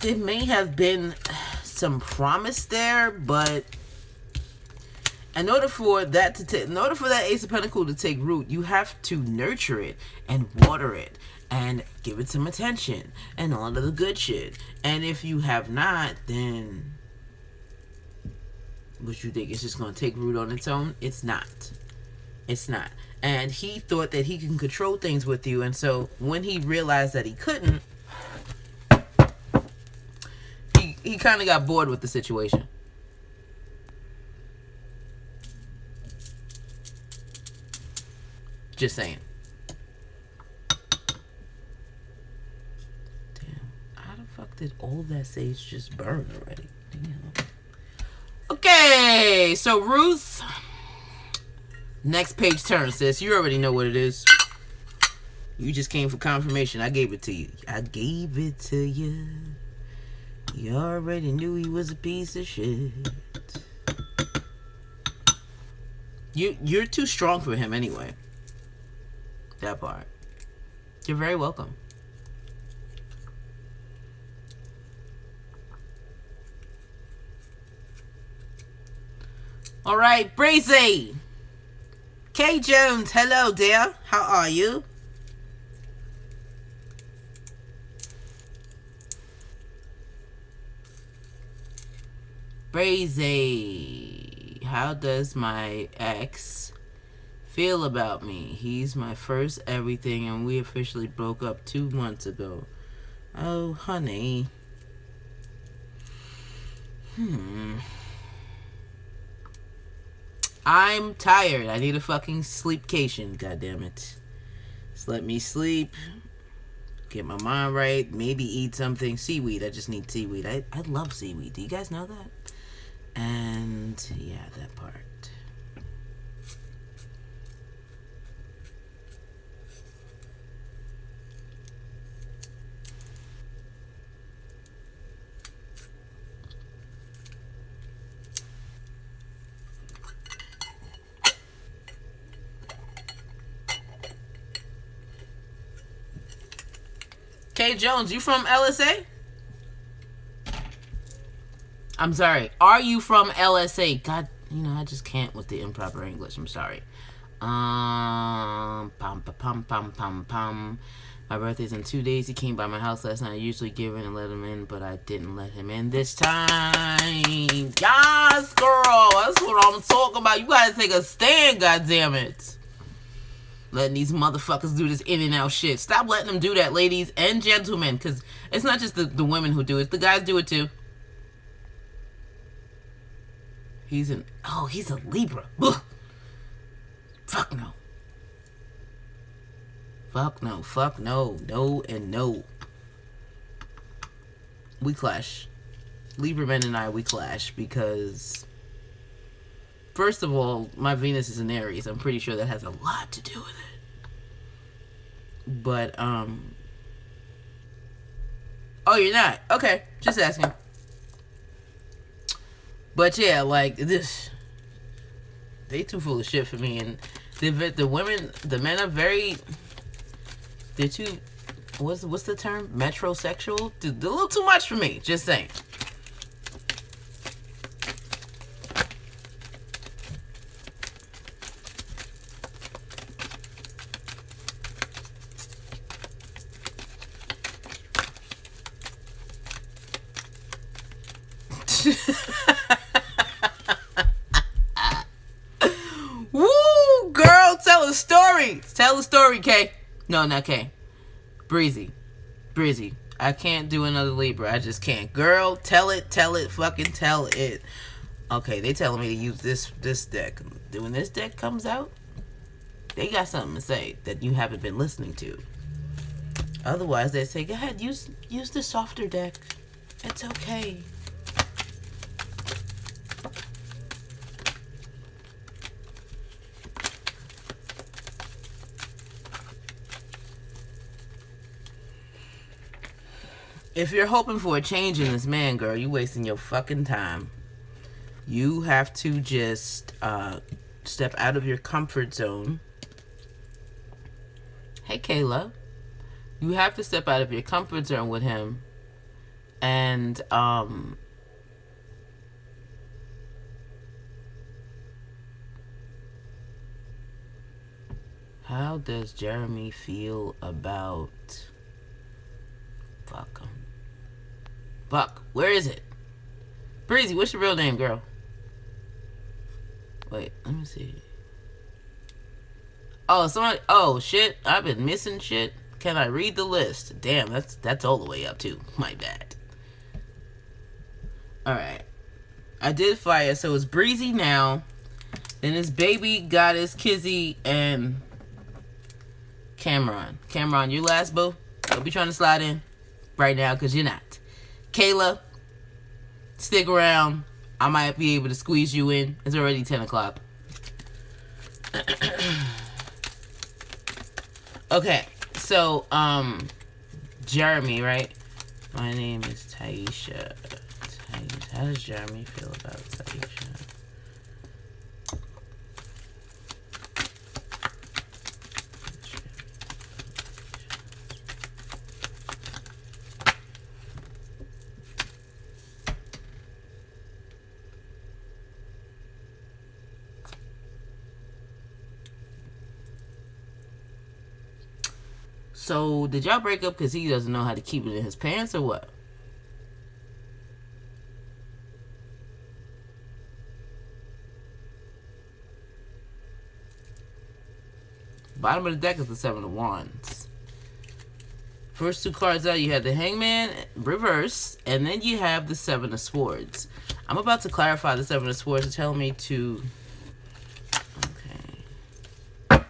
there may have been some promise there, but in order for that Ace of Pentacles to take root, you have to nurture it and water it and give it some attention and all of the good shit. And if you have not, then what you think, it's just going to take root on its own? It's not. It's not. And he thought that he can control things with you, and so when he realized that he couldn't, he kind of got bored with the situation. Just saying. Damn, how the fuck did all that sage just burn already? Damn. Okay, so Ruth, next page turn, sis. You already know what it is. You just came for confirmation. I gave it to you. I gave it to you. You already knew he was a piece of shit. You're too strong for him anyway. That part. You're very welcome. All right, Breezy. Kay Jones, hello, dear. How are you? Breezy, how does my ex feel about me? He's my first everything, and we officially broke up 2 months ago. Oh, honey. I'm tired. I need a fucking sleepcation, goddammit. Just let me sleep. Get my mind right. Maybe eat something. Seaweed. I just need seaweed. I love seaweed. Do you guys know that? And yeah, that part. Kay Jones, you from LSA? I'm sorry. Are you from LSA? God, I just can't with the improper English. I'm sorry. Pum, pum, pum, pum, pum. My birthday's in 2 days. He came by my house last night. I usually give in and let him in, but I didn't let him in this time. Yes, girl. That's what I'm talking about. You gotta take a stand, goddammit. Letting these motherfuckers do this in and out shit. Stop letting them do that, ladies and gentlemen, because it's not just the women who do it. The guys do it too. He's a Libra. Ugh. Fuck no. Fuck no. Fuck no. No and no. We clash. Libra men and I, we clash because, first of all, my Venus is in Aries. I'm pretty sure that has a lot to do with it. But oh, you're not? Okay, just asking. But yeah, like this, they too full of shit for me. And the women, the men are very. They're too. What's the term? Metrosexual. They're a little too much for me. Just saying. Woo, girl, tell a story. Tell a story, Kay. No, not Kay. Breezy. I can't do another Libra. I just can't. Girl, tell it, fucking tell it. Okay, they telling me to use this deck. When this deck comes out, they got something to say that you haven't been listening to. Otherwise, they say, go ahead, use the softer deck. It's okay. If you're hoping for a change in this man, girl, you wasting your fucking time. You have to just step out of your comfort zone. Hey, Kayla. You have to step out of your comfort zone with him. And, how does Jeremy feel about... Fuck, where is it? Breezy, what's your real name, girl? Wait, let me see. Oh, somebody. Oh shit, I've been missing shit. Can I read the list? Damn, that's all the way up too. My bad. All right, I did fire. So it's Breezy now. Then it's Baby, Goddess, Kizzy, and Cameron. Cameron, you last, boo. Don't be trying to slide in right now, cause you're not. Kayla, stick around. I might be able to squeeze you in. It's already 10 o'clock. Okay, so, Jeremy, right? My name is Taisha. How does Jeremy feel about Taisha? So, did y'all break up because he doesn't know how to keep it in his pants or what? Bottom of the deck is the Seven of Wands. First two cards out, you have the Hangman reverse, and then you have the Seven of Swords. I'm about to clarify the Seven of Swords. It's telling me to... Okay.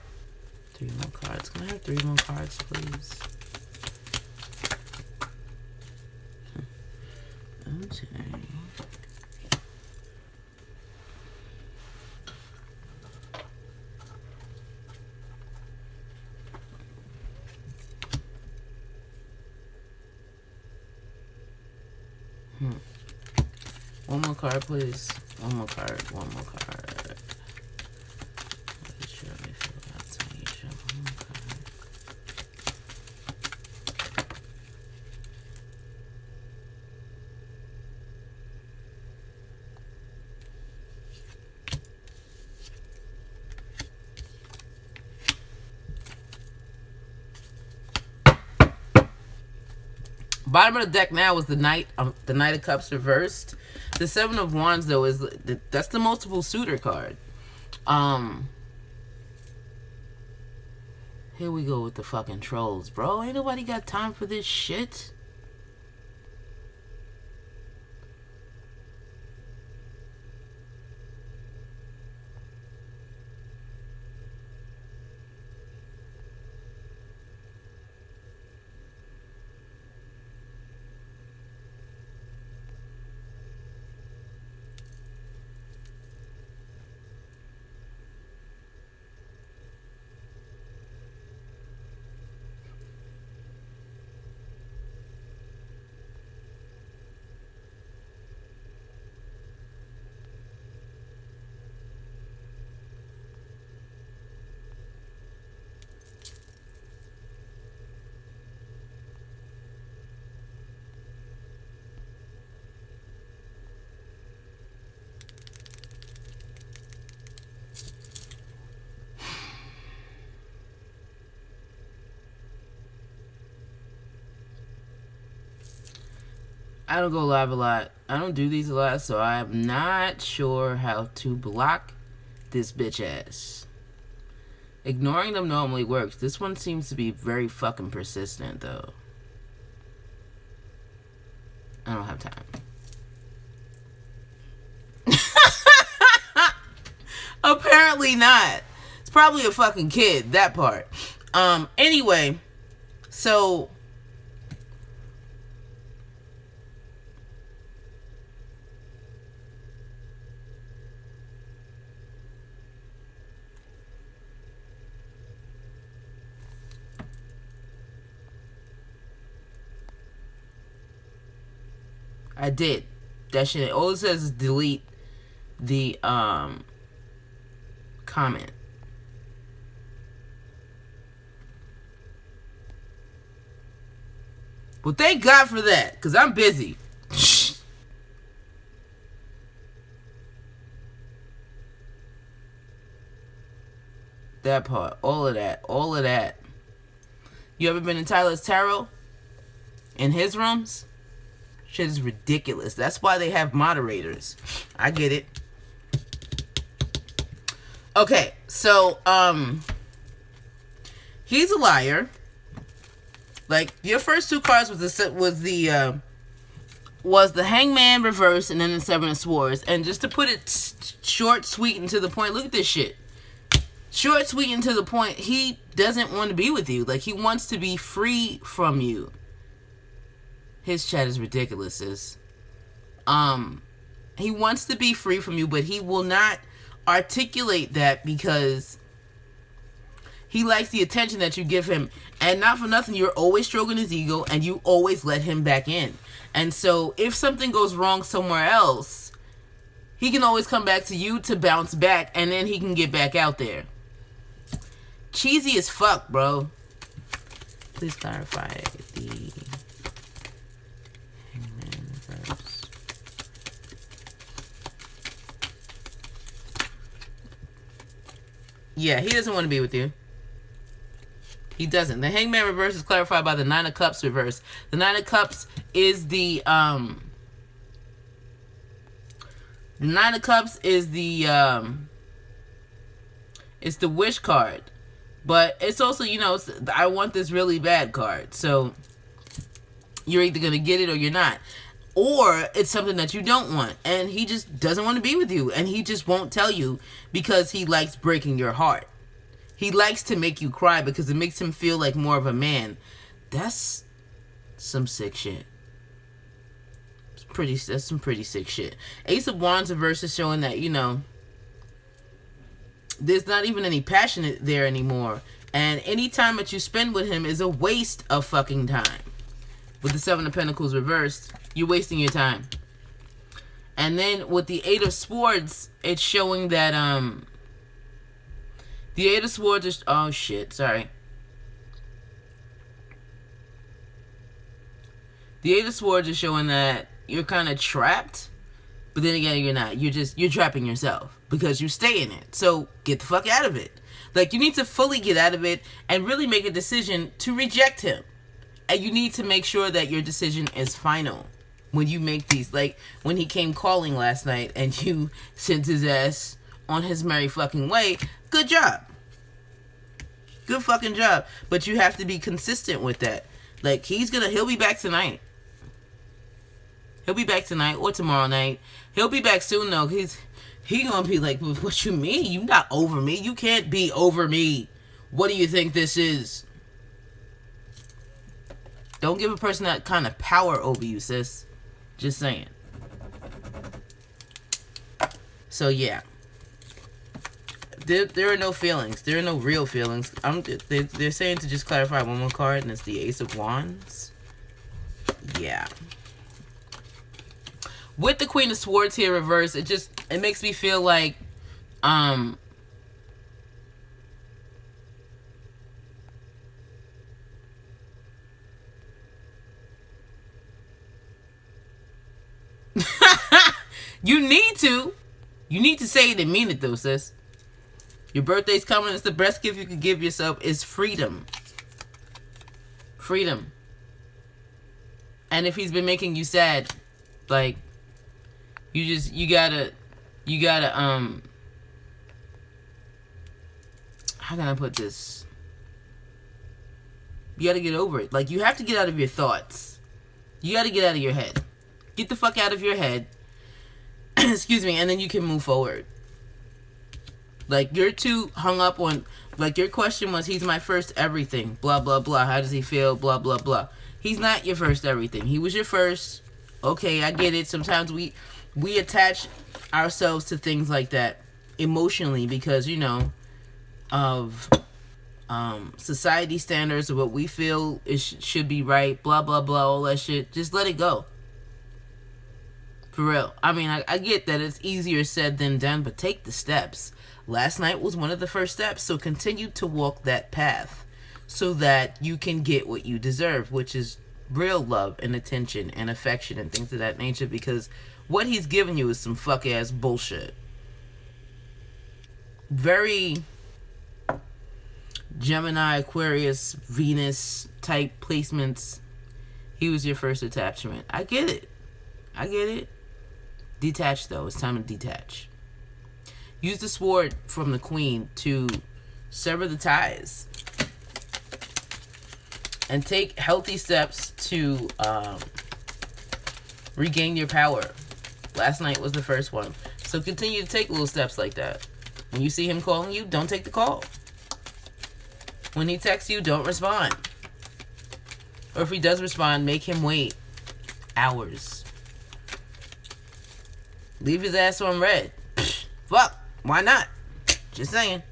3 more cards. Can I have 3 more cards, please? Okay. One more card, please. One more card. One more card. What does Jeremy feel about Taisha? One more card. Bottom of the deck now is the Knight of Cups reversed. The Seven of Wands, though, is that's the multiple suitor card. Here we go with the fucking trolls, bro. Ain't nobody got time for this shit. I don't go live a lot. I don't do these a lot, so I'm not sure how to block this bitch ass. Ignoring them normally works. This one seems to be very fucking persistent, though. I don't have time. Apparently not. It's probably a fucking kid, that part. Anyway, so I did. That shit, all it says is delete the comment. Well, thank God for that, because I'm busy. That part. All of that. All of that. You ever been in Tyler's Tarot? In his rooms? Shit is ridiculous. That's why they have moderators. I get it. Okay, so, he's a liar. Like, your first two cards was the Hangman reverse and then the Seven of Swords. And just to put it short, sweet, and to the point, look at this shit. Short, sweet, and to the point, he doesn't want to be with you. Like, he wants to be free from you. His chat is ridiculous, sis. He wants to be free from you, but he will not articulate that because he likes the attention that you give him. And not for nothing, you're always stroking his ego and you always let him back in. And so if something goes wrong somewhere else, he can always come back to you to bounce back, and then he can get back out there. Cheesy as fuck, bro. Please clarify the Hangman reverse. Yeah, he doesn't want to be with you. He doesn't. The Hangman reverse is clarified by the Nine of Cups reverse. The Nine of Cups is the Nine of Cups is it's the wish card. But it's also, you know, I want this really bad card. So you're either going to get it or you're not. Or it's something that you don't want. And he just doesn't want to be with you. And he just won't tell you because he likes breaking your heart. He likes to make you cry because it makes him feel like more of a man. That's some sick shit. That's some pretty sick shit. Ace of Wands reverse is showing that, you know, there's not even any passion there anymore. And any time that you spend with him is a waste of fucking time. With the Seven of Pentacles reversed, you're wasting your time. And then with the Eight of Swords, it's showing that, the Eight of Swords is, oh shit, sorry. The Eight of Swords is showing that you're kind of trapped. But then again, you're not. You're trapping yourself because you stay in it. So get the fuck out of it. Like, you need to fully get out of it and really make a decision to reject him. And you need to make sure that your decision is final when you make these. Like, when he came calling last night and you sent his ass on his merry fucking way. Good job. Good fucking job. But you have to be consistent with that. Like, he'll be back tonight. He'll be back tonight or tomorrow night. He'll be back soon, though. He gonna be like, what you mean? You not over me. You can't be over me. What do you think this is? Don't give a person that kind of power over you, sis. Just saying. So, yeah. There are no feelings. There are no real feelings. They're saying to just clarify one more card, and it's the Ace of Wands. Yeah. With the Queen of Swords here reversed, it makes me feel like, you need to say it and mean it though, sis. Your birthday's coming. It's the best gift you can give yourself is freedom. Freedom. And if he's been making you sad, like, you gotta, how can I put this? You gotta get over it. Like, you have to get out of your thoughts. You gotta get out of your head. Get the fuck out of your head. Excuse me, and then you can move forward. Like, you're too hung up on, like, your question was, he's my first everything, blah, blah, blah, how does he feel, blah, blah, blah. He's not your first everything. He was your first. Okay, I get it. Sometimes we attach ourselves to things like that emotionally because, you know, of society standards of what we feel should be right, blah, blah, blah, all that shit. Just let it go. For real. I mean, I get that it's easier said than done, but take the steps. Last night was one of the first steps, so continue to walk that path so that you can get what you deserve, which is real love and attention and affection and things of that nature, because what he's giving you is some fuck-ass bullshit. Very Gemini, Aquarius, Venus type placements. He was your first attachment. I get it. I get it. Detach, though. It's time to detach. Use the sword from the Queen to sever the ties. And take healthy steps to regain your power. Last night was the first one. So continue to take little steps like that. When you see him calling you, don't take the call. When he texts you, don't respond. Or if he does respond, make him wait hours. Leave his ass on red. Fuck. Why not? Just saying.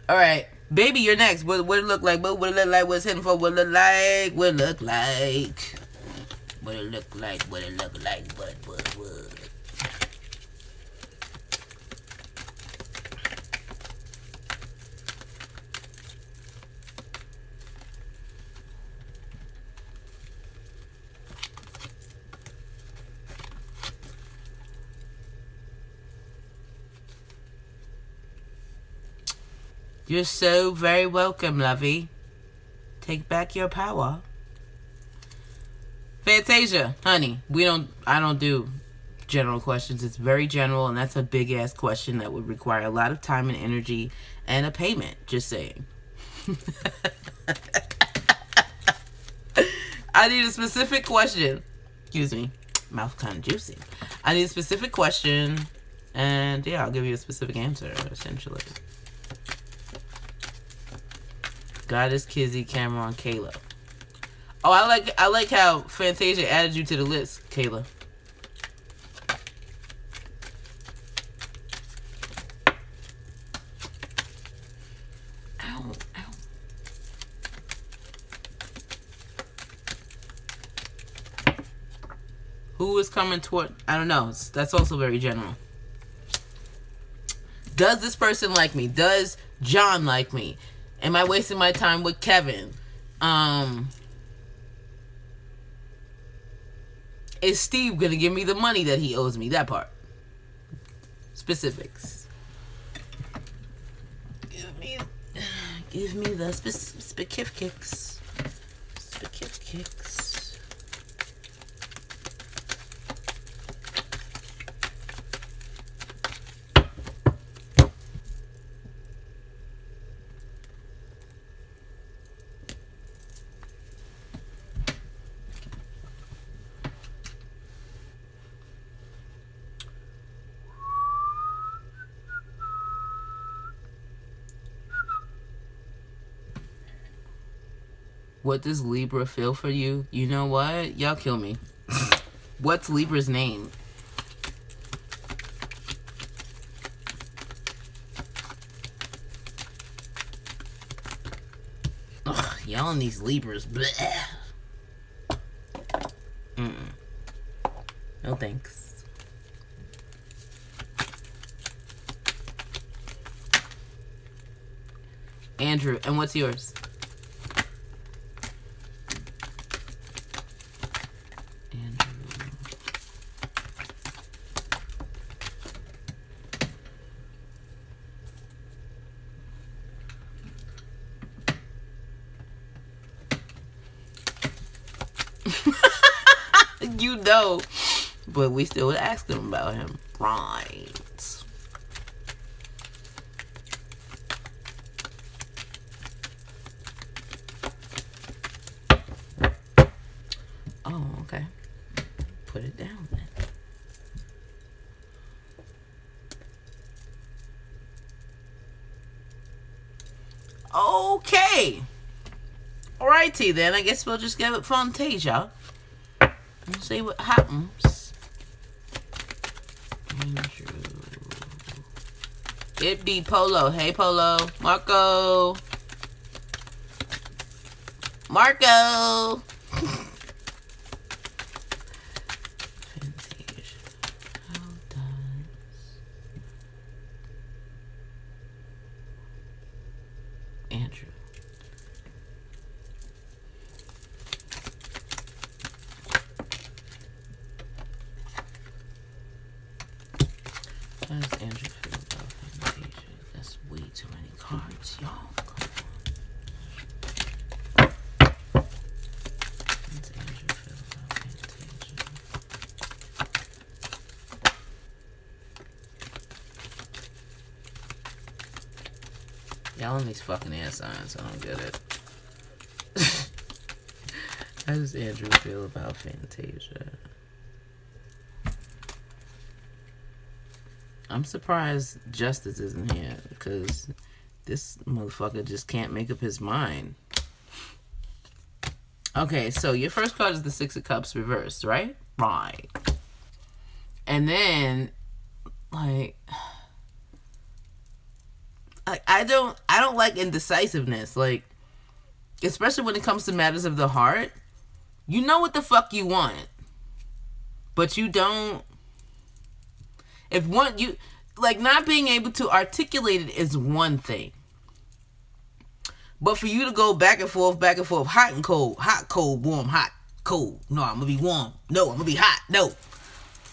Alright. Baby, you're next. What it look like? What it look like? What's hitting for? What it look like? What it look like? What it look like? What it look like? What? You're so very welcome, lovey. Take back your power. Fantasia, honey, I don't do general questions. It's very general, and that's a big ass question that would require a lot of time and energy and a payment. Just saying. I need a specific question. Excuse me. Mouth kind of juicy. I need a specific question, and yeah, I'll give you a specific answer, essentially. Goddess, Kizzy, Cameron, Kayla. Oh, I like how Fantasia added you to the list, Kayla. Ow, ow. Who is coming toward? I don't know. That's also very general. Does this person like me? Does John like me? Am I wasting my time with Kevin? Is Steve gonna give me the money that he owes me? That part. Specifics. Give me the specifics. Specifics. What does Libra feel for you? You know what? Y'all kill me. What's Libra's name? Ugh, y'all and these Libras. Bleh. No thanks. Andrew, and what's yours? you know. But we still would ask him about him. Right. Oh, okay. Put it down then. Okay. Alrighty then. I guess we'll just give it Fantasia. We'll see what happens. Andrew. It be Polo. Hey, Polo. Marco. Marco. Fantasia. How does Andrew? How does Andrew feel about Fantasia? That's way too many cards, y'all. How does Andrew feel about Fantasia? Y'all on these fucking air signs, I don't get it. How does Andrew feel about Fantasia? I'm surprised Justice isn't here because this motherfucker just can't make up his mind. Okay, so your first card is the Six of Cups reversed, right? Right. And then, like I don't like indecisiveness. Like, especially when it comes to matters of the heart. You know what the fuck you want, but you don't. If one, you, like, not being able to articulate it is one thing. But for you to go back and forth, hot and cold, warm, hot, cold. No, I'm gonna be warm. No, I'm gonna be hot. No.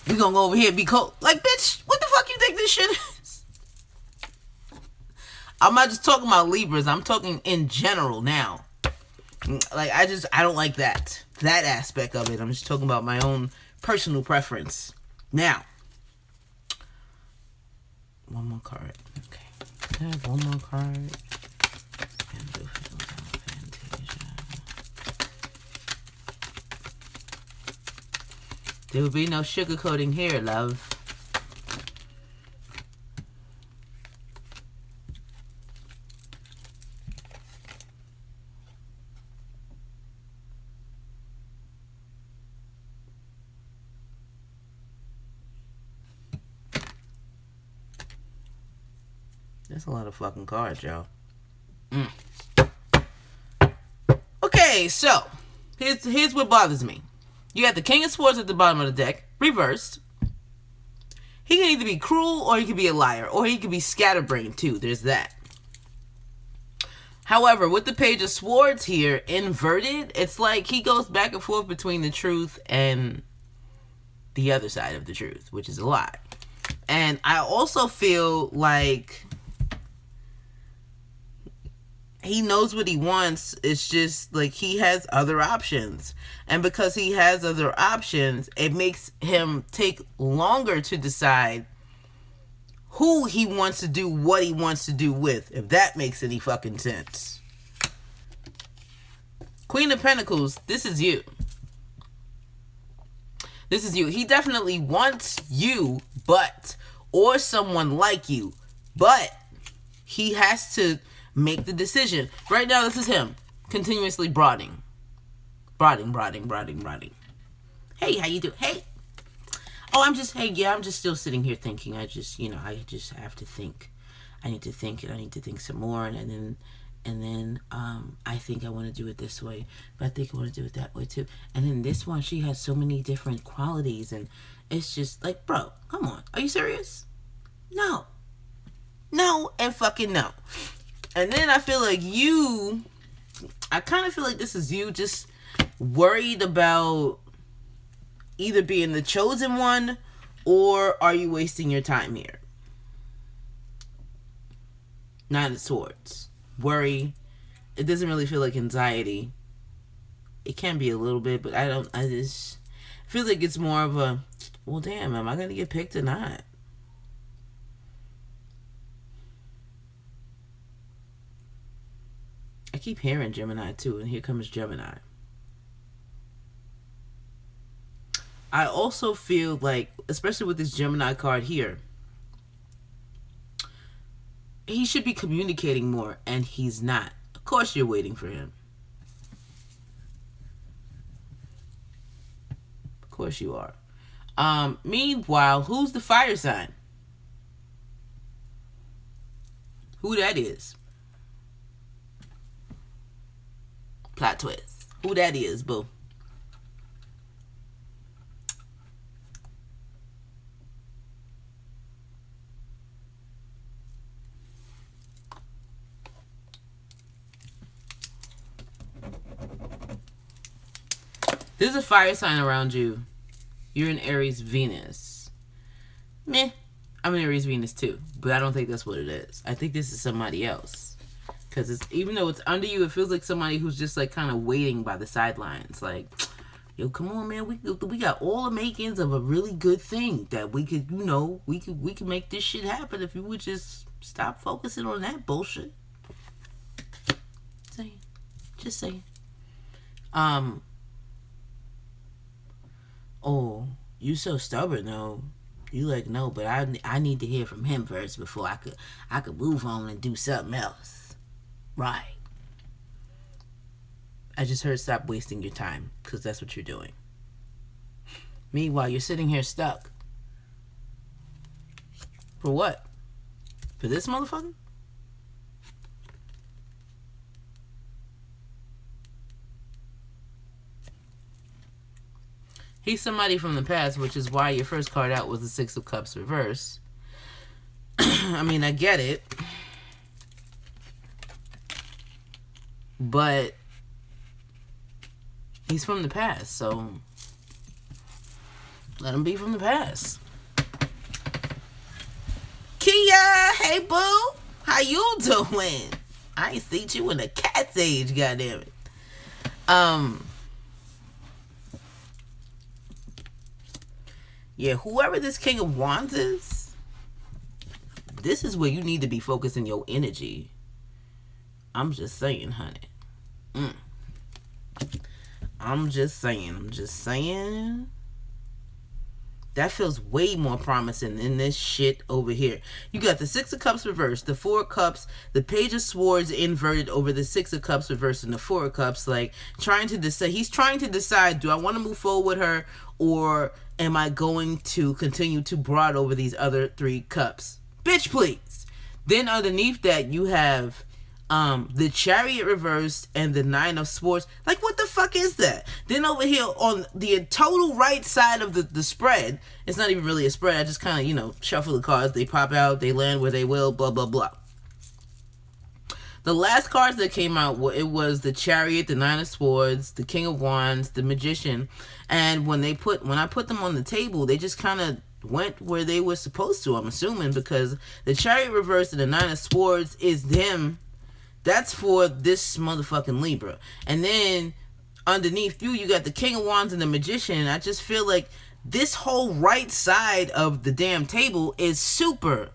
We gonna go over here and be cold. Like, bitch, what the fuck you think this shit is? I'm not just talking about Libras. I'm talking in general now. Like, I don't like that aspect of it. I'm just talking about my own personal preference. Now. One more card. Okay. I have one more card. There will be no sugarcoating here, love. That's a lot of fucking cards, y'all. Okay, so here's what bothers me. You got the King of Swords at the bottom of the deck, reversed. He can either be cruel or he can be a liar, or he can be scatterbrained too. There's that. However, with the Page of Swords here inverted, it's like he goes back and forth between the truth and the other side of the truth, which is a lie. And I also feel like he knows what he wants. It's just like he has other options. And because he has other options, it makes him take longer to decide who he wants to do what he wants to do with, if that makes any fucking sense. Queen of Pentacles, this is you. This is you. He definitely wants you, or someone like you, but he has to make the decision. Right now, this is him continuously brooding. Hey, how you doing? Hey. Oh, I'm just still sitting here thinking. I just have to think. I need to think it. I need to think some more. And then I think I want to do it this way, but I think I want to do it that way too. And then this one, she has so many different qualities, and it's just like, bro, come on. Are you serious? No, and fucking no. And then I feel like I kind of feel like this is you just worried about either being the chosen one, or are you wasting your time here? Nine of Swords. Worry. It doesn't really feel like anxiety. It can be a little bit, but I just feels like it's more of a, well, damn, am I going to get picked or not? I keep hearing Gemini too, and here comes Gemini. I also feel like, especially with this Gemini card here, he should be communicating more, and he's not. Of course you're waiting for him. Of course you are. Meanwhile, who's the fire sign? Who that is? Plot twist. Who that is, boo? There's a fire sign around you. You're an Aries Venus. Meh. I'm an Aries Venus too, but I don't think that's what it is. I think this is somebody else. Because it's, even though it's under you, it feels like somebody who's just like kind of waiting by the sidelines. Like, yo, come on, man. We got all the makings of a really good thing that we could, you know, we could make this shit happen if you would just stop focusing on that bullshit. Just saying. Oh, you so stubborn though. You like, no, but I need to hear from him first before I could move on and do something else. Right. I just heard stop wasting your time, because that's what you're doing. Meanwhile, you're sitting here stuck. For what? For this motherfucker? He's somebody from the past, which is why your first card out was the Six of Cups reverse. I mean, I get it. But he's from the past, so let him be from the past. Kia, hey boo, how you doing? I ain't seen you in a cat's age, goddammit. Yeah, whoever this King of Wands is, this is where you need to be focusing your energy. I'm just saying, honey. I'm just saying. That feels way more promising than this shit over here. You got the Six of Cups reversed, the Four of Cups, the Page of Swords inverted over the Six of Cups reversed and the Four of Cups. Like, trying to decide. He's trying to decide, do I want to move forward with her, or am I going to continue to brood over these other three cups? Bitch, please. Then underneath that, you have the Chariot reversed and the Nine of Swords. Like, what the fuck is that? Then over here on the total right side of the spread, it's not even really a spread. I just kind of, you know, shuffle the cards. They pop out. They land where they will. Blah, blah, blah. The last cards that came out, it was the Chariot, the Nine of Swords, the King of Wands, the Magician. And when I put them on the table, they just kind of went where they were supposed to, I'm assuming, because the Chariot reversed and the Nine of Swords is them. That's for this motherfucking Libra. And then underneath you got the King of Wands and the Magician. And I just feel like this whole right side of the damn table is super.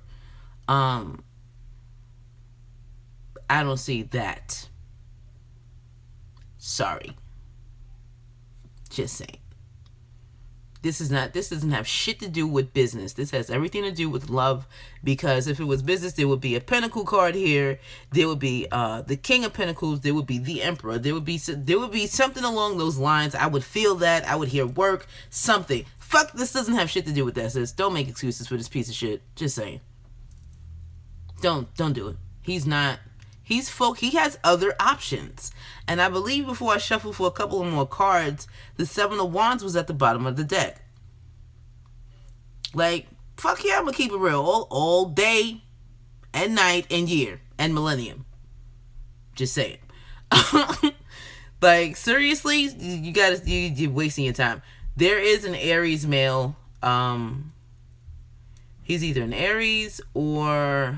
I don't see that. Sorry. Just saying. This doesn't have shit to do with business. This has everything to do with love, because if it was business, there would be a Pentacle card here. There would be the King of Pentacles. There would be the Emperor. There would be something along those lines. I would feel that. I would hear work, something. Fuck, this doesn't have shit to do with that, sis. Don't make excuses for this piece of shit. Just saying. Don't do it. He has other options. And I believe before I shuffle for a couple of more cards, the Seven of Wands was at the bottom of the deck. Like, fuck yeah, I'm gonna keep it real. All day and night and year and millennium. Just saying. Like, seriously, you're wasting your time. There is an Aries male. He's either an Aries or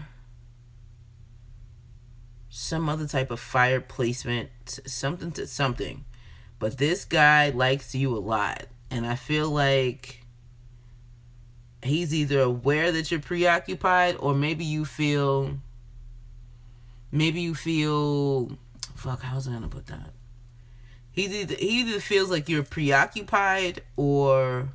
some other type of fire placement, something. But this guy likes you a lot. And I feel like he's either aware that you're preoccupied, or maybe you feel, fuck, how was I gonna put that? He either feels like you're preoccupied, or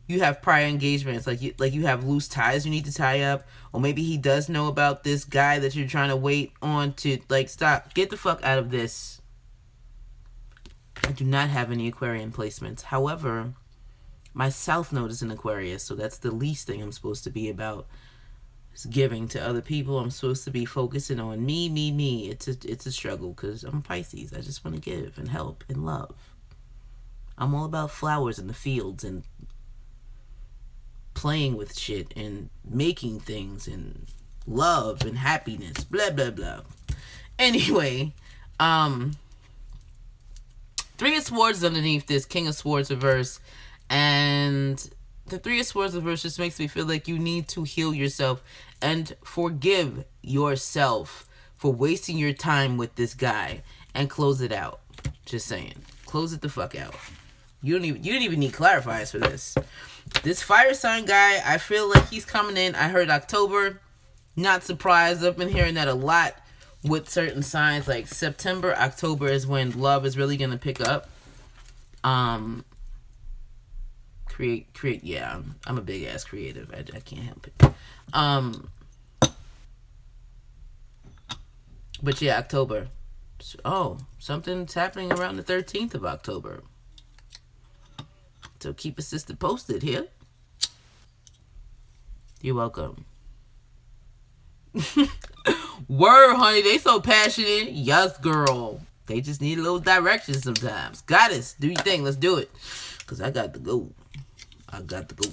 you have prior engagements, like you have loose ties you need to tie up, or maybe he does know about this guy that you're trying to wait on to, like, stop, get the fuck out of this. I do not have any Aquarian placements. However, my South Node is in Aquarius, so that's the least thing I'm supposed to be about. It's giving to other people. I'm supposed to be focusing on me. It's a struggle because I'm Pisces. I just want to give and help and love. I'm all about flowers in the fields and playing with shit and making things and love and happiness. Blah, blah, blah. Anyway, Three of Swords is underneath this King of Swords reverse, and the Three of Swords reverse just makes me feel like you need to heal yourself and forgive yourself for wasting your time with this guy and close it out. Just saying, close it the fuck out. You don't even need clarifiers for this. This fire sign guy, I feel like he's coming in. I heard October. Not surprised. I've been hearing that a lot with certain signs. Like September, October is when love is really gonna pick up. Create. Yeah, I'm a big ass creative. I can't help it. But yeah, October. Oh, something's happening around the 13th of October. So keep a sister posted here. You're welcome. Word, honey. They so passionate. Yes, girl. They just need a little direction sometimes. Goddess, do your thing. Let's do it. Because I got to go. I got to go.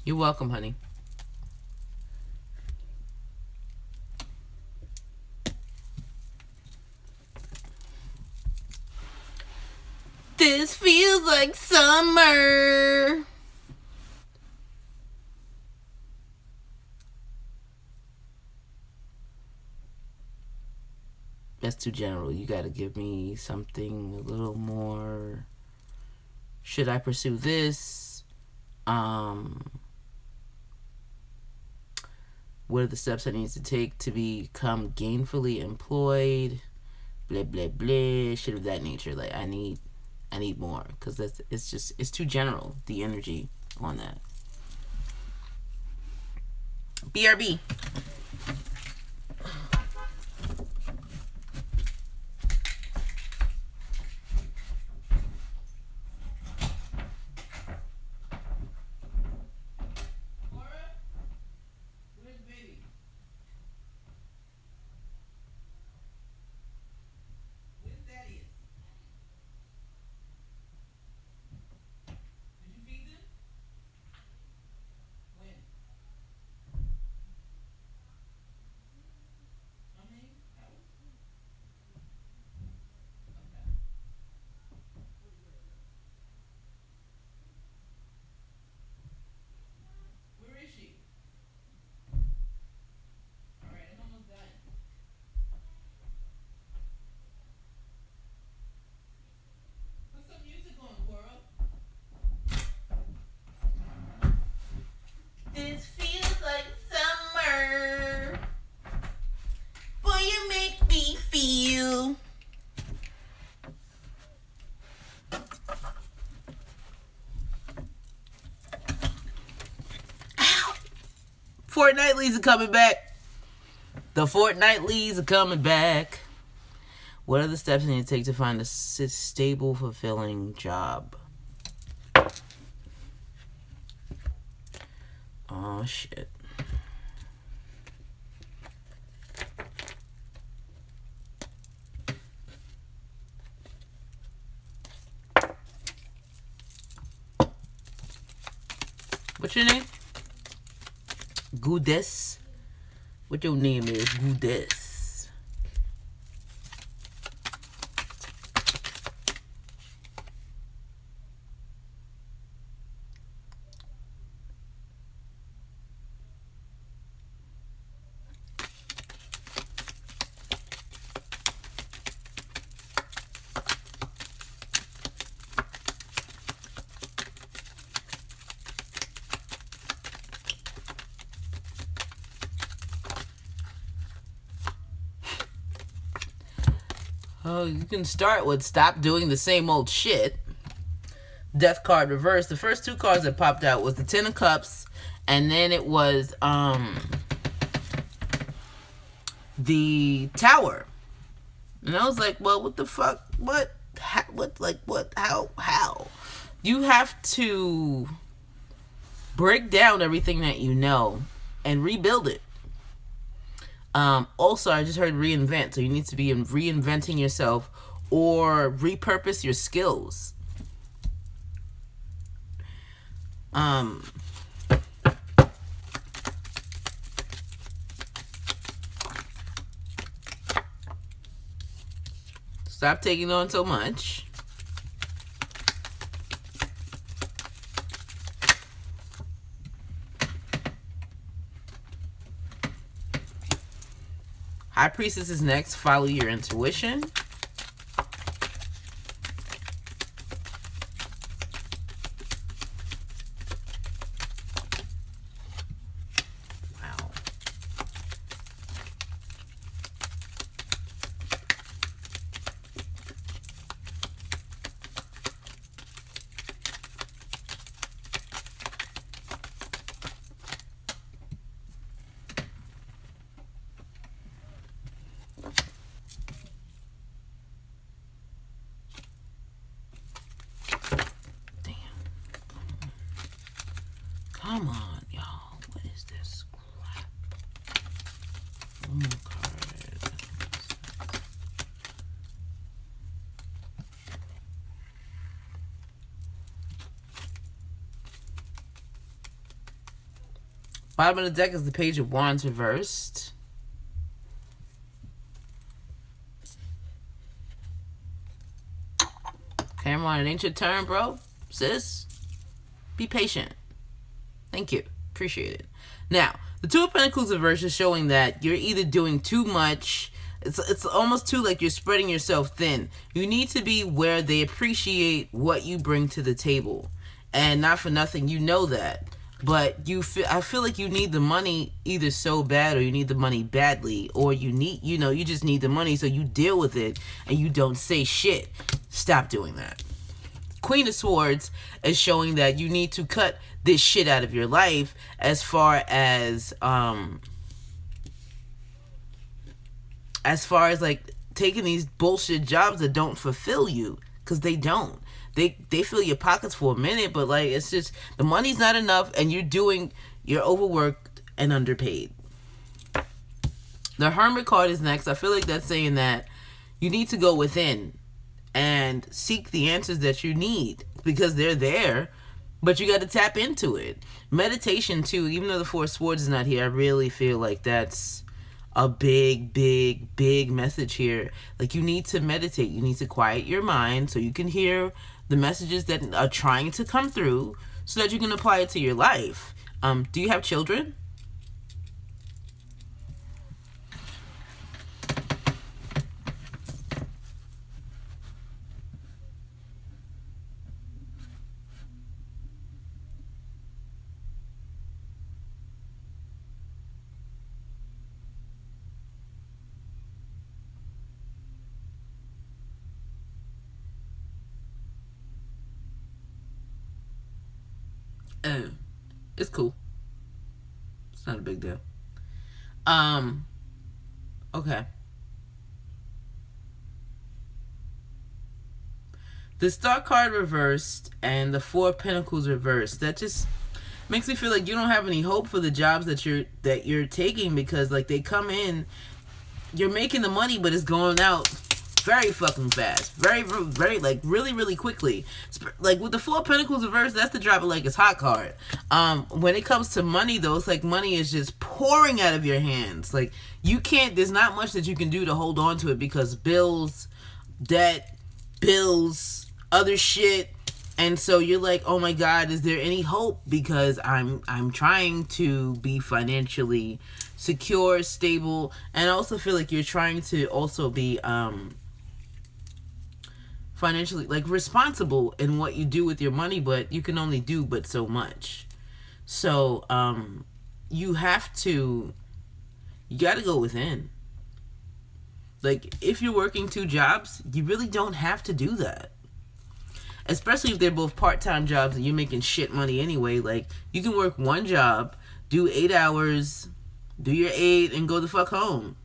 You're welcome, honey. This feels like summer. That's too general. You gotta give me something a little more. Should I pursue this? What are the steps I need to take to become gainfully employed? Blah blah blah. Shit of that nature. Like I need more, because it's too general, the energy on that. BRB. This feels like summer. Boy, you make me feel. Ow. Fortnightlies are coming back. The Fortnightlies are coming back. What are the steps I need to take to find a stable, fulfilling job? Oh, shit. What's your name? Goodess. What your name is? Goodess. Oh, you can start with stop doing the same old shit. Death card reversed. The first two cards that popped out was the Ten of Cups, and then it was the Tower. And I was like, well, what the fuck? What? How? You have to break down everything that you know and rebuild it. Also, I just heard reinvent, so you need to be reinventing yourself or repurpose your skills. Stop taking on so much. High Priestess is next. Follow your intuition. Wow. Come on, y'all. What is this crap? One more card. Bottom of the deck is the Page of Wands reversed. Cameron, it ain't your turn, bro. Sis, be patient. Thank you. Appreciate it. Now, the Two of Pentacles reverse is showing that you're either doing too much. It's almost too like you're spreading yourself thin. You need to be where they appreciate what you bring to the table. And not for nothing, you know that. But I feel like you need the money either so bad or you need the money badly. Or you just need the money, so you deal with it and you don't say shit. Stop doing that. Queen of Swords is showing that you need to cut this shit out of your life as far as like taking these bullshit jobs that don't fulfill you, because they don't. They fill your pockets for a minute, but like it's just the money's not enough and you're overworked and underpaid. The Hermit card is next. I feel like that's saying that you need to go within and seek the answers that you need, because they're there, but you got to tap into it. Meditation too, even though the Four of Swords is not here, I really feel like that's a big message here. Like, you need to meditate. You need to quiet your mind so you can hear the messages that are trying to come through so that you can apply it to your life. Do you have children? Oh, it's cool. It's not a big deal. Okay. The Star card reversed and the Four of Pentacles reversed. That just makes me feel like you don't have any hope for the jobs that you're taking, because like they come in, you're making the money, but it's going out very fucking fast. Very, very, like, really, really quickly. Like, with the Four of Pentacles reversed, that's the drop it like it's hot card. When it comes to money, though, it's like money is just pouring out of your hands. Like, you can't, there's not much that you can do to hold on to it because bills, debt, bills, other shit. And so you're like, oh my God, is there any hope? Because I'm trying to be financially secure, stable, and I also feel like you're trying to also be financially, like, responsible in what you do with your money, but you can only do but so much. So you gotta go within. Like, if you're working 2 jobs, you really don't have to do that. Especially if they're both part-time jobs and you're making shit money anyway. Like, you can work 1 job, do 8 hours, do your 8, and go the fuck home.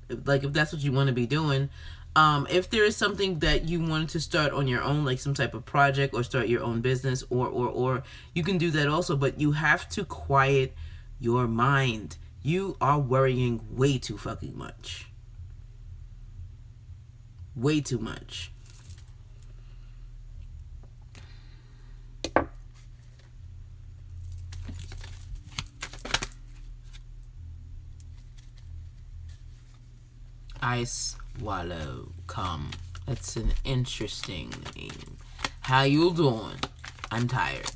If that's what you want to be doing. If there is something that you wanted to start on your own, like some type of project or start your own business, or you can do that also. But you have to quiet your mind. You are worrying way too fucking much. Way too much. Ice Wallow Come. That's an interesting name. How you doing? I'm tired.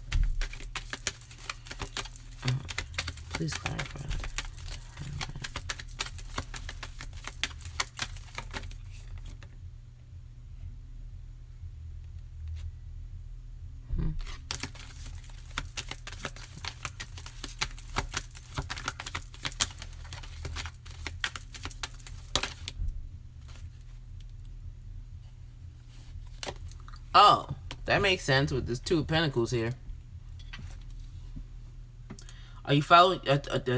Please clarify. Oh, that makes sense with this 2 of Pentacles here. Are you following?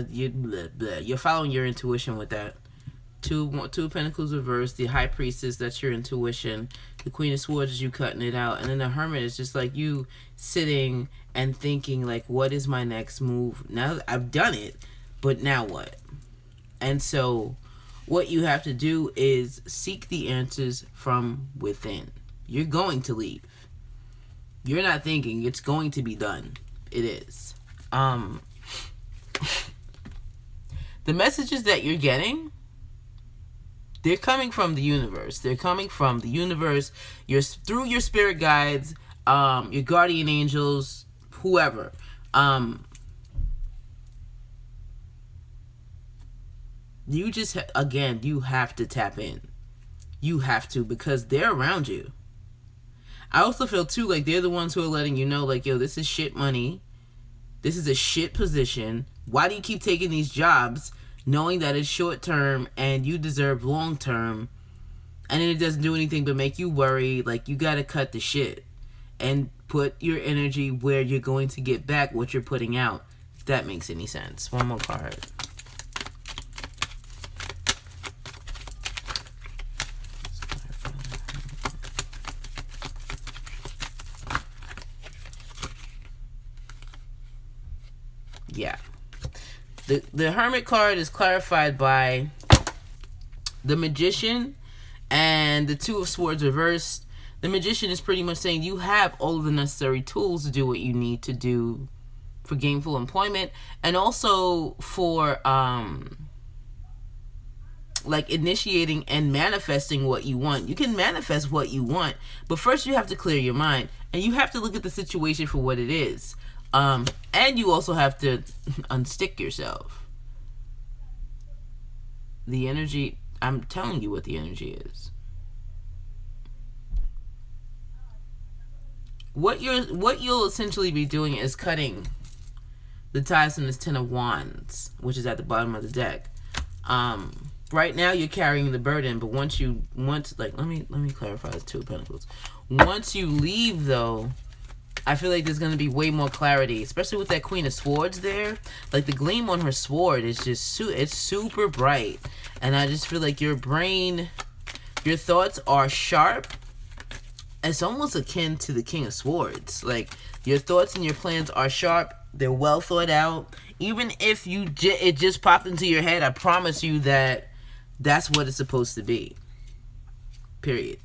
You're following your intuition with that. Two of Pentacles reversed. The High Priestess, that's your intuition. The Queen of Swords is you cutting it out, and then the Hermit is just like you sitting and thinking, like, what is my next move? Now I've done it, but now what? And so, what you have to do is seek the answers from within. You're going to leave. You're not thinking. It's going to be done. It is. The messages that you're getting, they're coming from the universe. They're coming from the universe. Through your spirit guides, your guardian angels, whoever. You just, again, you have to tap in. You have to, because they're around you. I also feel too like they're the ones who are letting you know, like, yo, this is shit money. This is a shit position. Why do you keep taking these jobs knowing that it's short term and you deserve long term, and then it doesn't do anything but make you worry? Like, you gotta cut the shit and put your energy where you're going to get back what you're putting out, if that makes any sense. One more card. Yeah. The Hermit card is clarified by the Magician and the 2 of Swords reversed. The Magician is pretty much saying you have all of the necessary tools to do what you need to do for gainful employment, and also for like initiating and manifesting what you want. You can manifest what you want, but first you have to clear your mind and you have to look at the situation for what it is. And you also have to unstick yourself. The energy, I'm telling you what the energy is. What you'll essentially be doing is cutting the ties from this 10 of Wands, which is at the bottom of the deck. Right now you're carrying the burden, but once let me clarify the 2 of Pentacles. Once you leave, though, I feel like there's going to be way more clarity, especially with that Queen of Swords there. Like, the gleam on her sword is just, it's super bright. And I just feel like your brain, your thoughts are sharp. It's almost akin to the King of Swords. Like, your thoughts and your plans are sharp. They're well thought out. Even if it just popped into your head, I promise you that that's what it's supposed to be. period.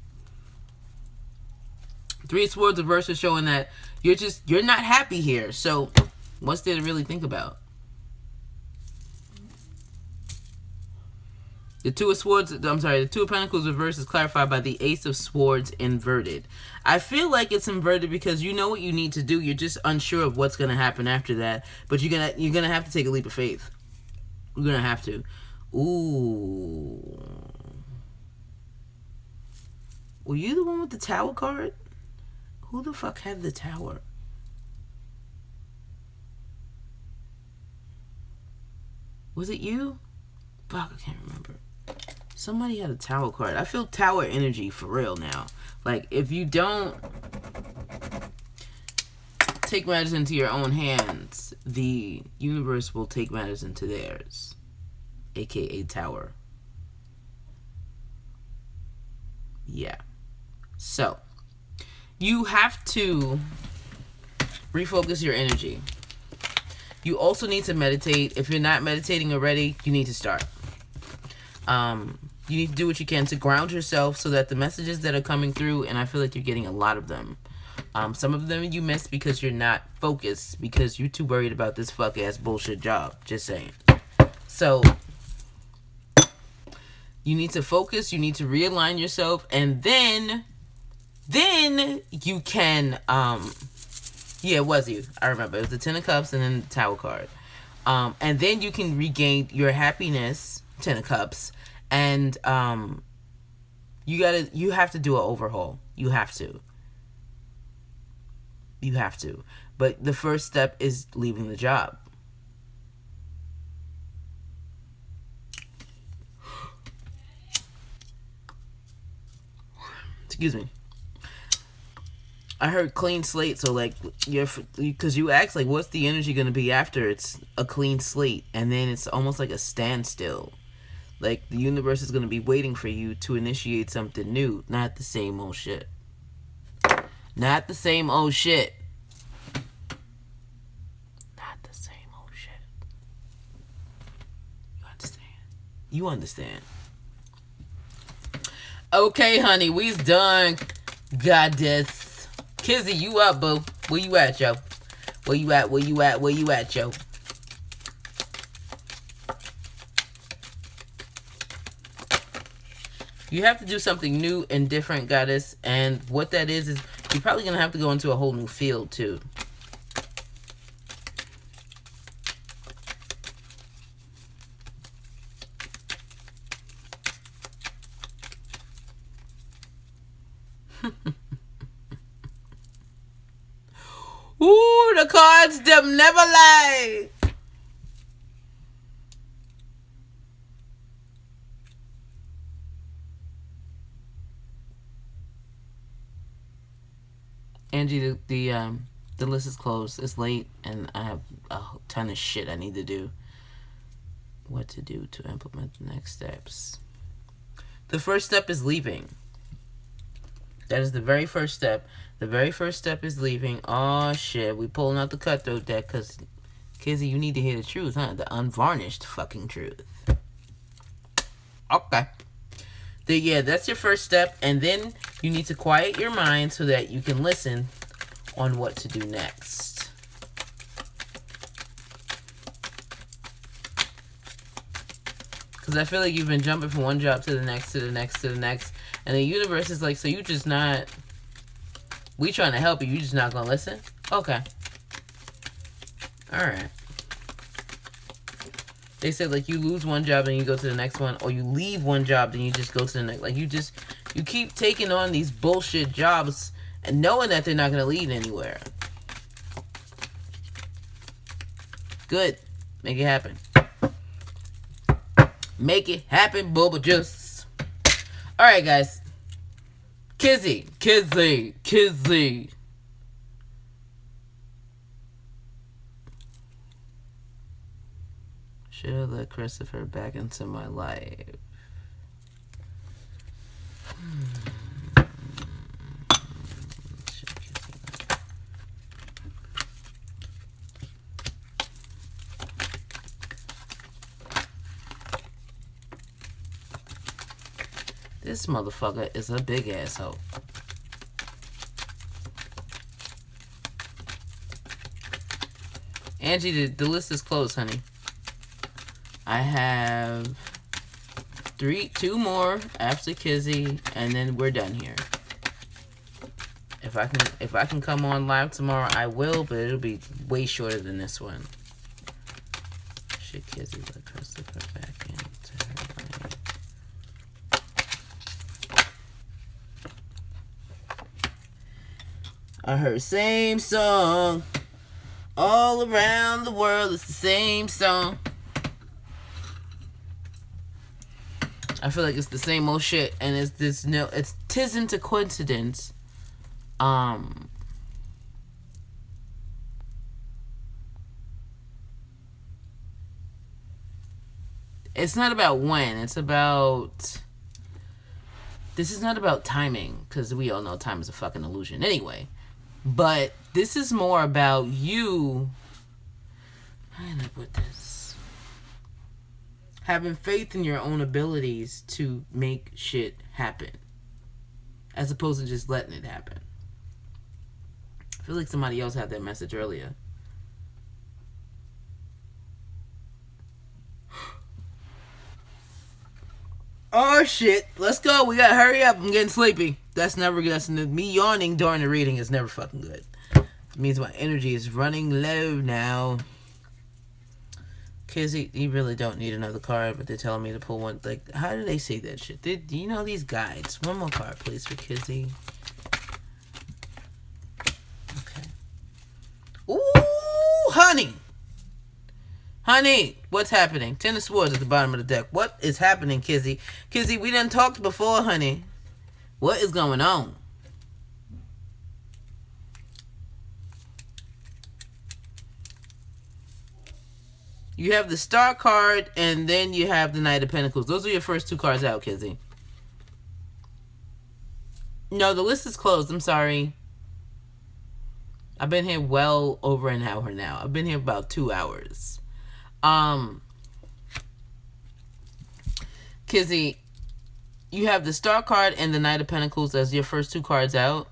Three of Swords reverse is showing that you're not happy here. So what's there to really think about? The Two of Swords, the Two of Pentacles reverse is clarified by the Ace of Swords inverted. I feel like it's inverted because you know what you need to do. You're just unsure of what's going to happen after that. But you're gonna have to take a leap of faith. You're going to have to. Ooh. Were you the one with the Tower card? Who the fuck had the Tower? Was it you? Fuck, I can't remember. Somebody had a Tower card. I feel Tower energy for real now. Like, if you don't take matters into your own hands, the universe will take matters into theirs. AKA Tower. Yeah. So, you have to refocus your energy. You also need to meditate. If you're not meditating already, you need to start. You need to do what you can to ground yourself so that the messages that are coming through, and I feel like you're getting a lot of them. Some of them you miss because you're not focused, because you're too worried about this fuck-ass bullshit job. Just saying. So, you need to focus, you need to realign yourself, and then you can, yeah, it was you. I remember. It was the Ten of Cups and then the Tower card. And then you can regain your happiness, Ten of Cups, and you have to do an overhaul. You have to. You have to. But the first step is leaving the job. Excuse me. I heard clean slate, so like because you asked like what's the energy going to be after it's a clean slate, and then it's almost like a standstill. Like the universe is going to be waiting for you to initiate something new, not the same old shit. Not the same old shit. Not the same old shit. You understand? You understand. Okay, honey, we's done. Goddess. Kizzy, you up, boo? Where you at, yo? Where you at? Where you at? Where you at, yo? You have to do something new and different, goddess. And what that is you're probably going to have to go into a whole new field, too. Ooh, the cards, them never lie. Angie, the list is closed. It's late, and I have a ton of shit I need to do. What to do to implement the next steps? The first step is leaving. That is the very first step. The very first step is leaving. Oh shit, we pulling out the cutthroat deck because, Kizzy, you need to hear the truth, huh? The unvarnished fucking truth. Okay. Yeah, that's your first step, and then you need to quiet your mind so that you can listen on what to do next. Because I feel like you've been jumping from one job to the next, to the next, to the next, and the universe is like, so you just not, we trying to help you, you just not gonna listen? Okay. Alright. They said, like, you lose one job and you go to the next one, or you leave one job and you just go to the next. Like, you keep taking on these bullshit jobs and knowing that they're not going to lead anywhere. Good. Make it happen. Make it happen, Bubba Juice. Alright, guys. Kizzy. Should have let Christopher back into my life. This motherfucker is a big asshole. Angie, the list is closed, honey. I have 2 more after Kizzy, and then we're done here. If I can come on live tomorrow, I will, but it'll be way shorter than this one. Shit, Kizzy, let Christopher back into her lane. I heard same song all around the world. It's the same song. I feel like it's the same old shit, and tisn't a coincidence. It's not about when. It's about. This is not about timing, because we all know time is a fucking illusion anyway. But this is more about you. How can I put this? Having faith in your own abilities to make shit happen, as opposed to just letting it happen. I feel like somebody else had that message earlier. Oh shit, let's go. We gotta hurry up. I'm getting sleepy. That's me yawning during the reading is never fucking good. It means my energy is running low now. Kizzy, you really don't need another card, but they're telling me to pull one. Like, how do they say that shit? Do you know these guides? One more card, please, for Kizzy. Okay. Ooh, honey. Honey, what's happening? 10 of Swords at the bottom of the deck. What is happening, Kizzy? Kizzy, we done talked before, honey. What is going on? You have the Star card, and then you have the Knight of Pentacles. Those are your first 2 cards out, Kizzy. No, the list is closed. I'm sorry. I've been here well over an hour now. I've been here about 2 hours. Kizzy, you have the Star card and the Knight of Pentacles as your first 2 cards out.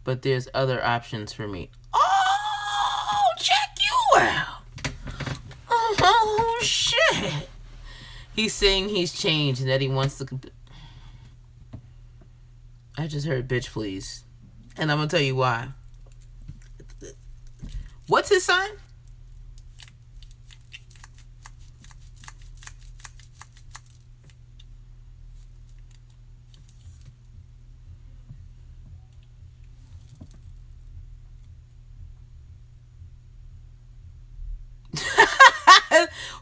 But there's other options for me. Oh, check you out. Oh, shit. He's saying he's changed and that he wants to... I just heard bitch please. And I'm going to tell you why. What's his sign?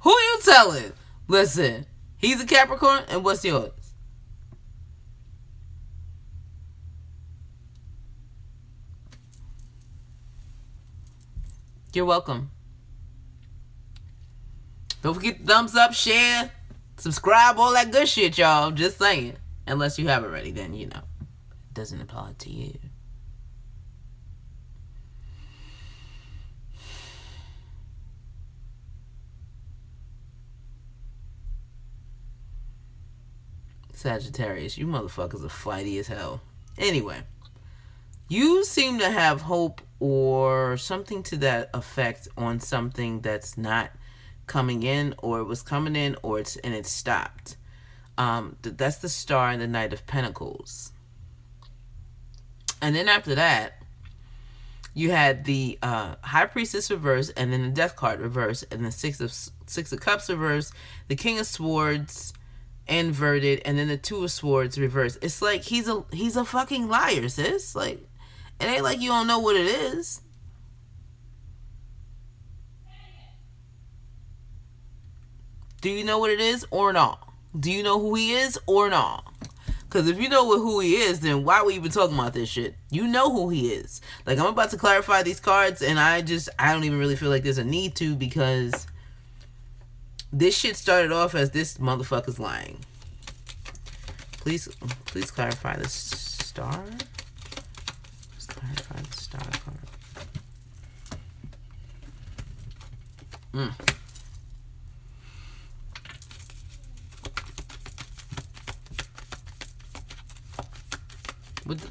Who you telling? Listen, he's a Capricorn, and what's yours? You're welcome. Don't forget the thumbs up, share, subscribe, all that good shit, y'all. Just saying. Unless you have already, then, you know, it doesn't apply to you. Sagittarius, you motherfuckers are flighty as hell. Anyway, you seem to have hope or something to that effect on something that's not coming in, or it was coming in, or it stopped. That's the Star and the Knight of Pentacles. And then after that, you had the High Priestess reverse, and then the Death card reverse, and the Six of Cups reverse, the King of Swords inverted, and then the Two of Swords reverse. It's like he's a fucking liar, sis. Like, it ain't like you don't know what it is. Do you know what it is or not? Do you know who he is or not? Because if you know who he is, then why were you even talking about this shit? You know who he is. Like, I'm about to clarify these cards, and I don't even really feel like there's a need to, because this shit started off as this motherfucker's lying. Please clarify the Star. Let's clarify the Star card.